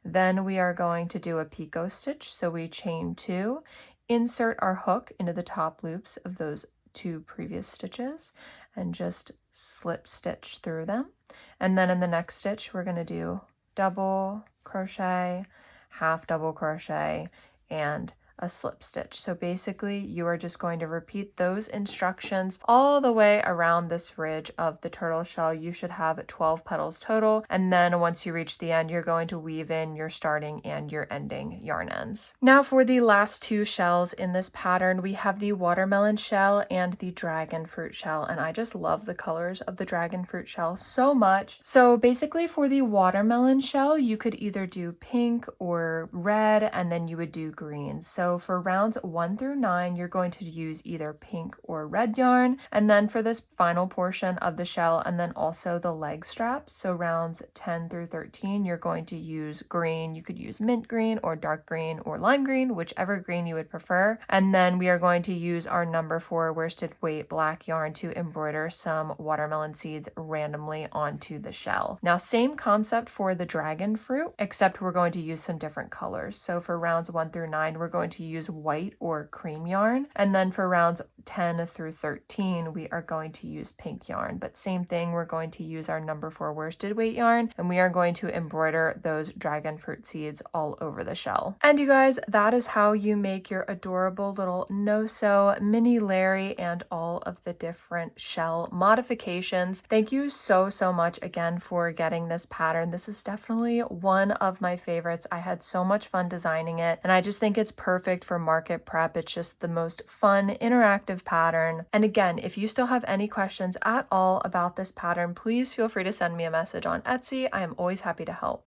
Then we are going to do a picot stitch. So we chain 2, insert our hook into the top loops of those 2 previous stitches, and just slip stitch through them. And then in the next stitch, we're going to do double crochet, half double crochet, and a slip stitch. So basically you are just going to repeat those instructions all the way around this ridge of the turtle shell. You should have 12 petals total, and then once you reach the end, you're going to weave in your starting and your ending yarn ends. Now for the last 2 shells in this pattern, we have the watermelon shell and the dragon fruit shell, and I just love the colors of the dragon fruit shell so much. So basically for the watermelon shell, you could either do pink or red, and then you would do green. So So for rounds 1 through 9, you're going to use either pink or red yarn. And then for this final portion of the shell and then also the leg straps, so rounds 10 through 13, you're going to use green. You could use mint green or dark green or lime green, whichever green you would prefer. And then we are going to use our number 4 worsted weight black yarn to embroider some watermelon seeds randomly onto the shell. Now, same concept for the dragon fruit, except we're going to use some different colors. So for rounds 1 through 9, we're going to use white or cream yarn. And then for rounds 10 through 13, we are going to use pink yarn. But same thing, we're going to use our number 4 worsted weight yarn, and we are going to embroider those dragon fruit seeds all over the shell. And you guys, that is how you make your adorable little no-sew mini Larry and all of the different shell modifications. Thank you so much again for getting this pattern. This is definitely one of my favorites. I had so much fun designing it, and I just think it's perfect for market prep. It's just the most fun, interactive pattern. And again, if you still have any questions at all about this pattern, please feel free to send me a message on Etsy. I am always happy to help.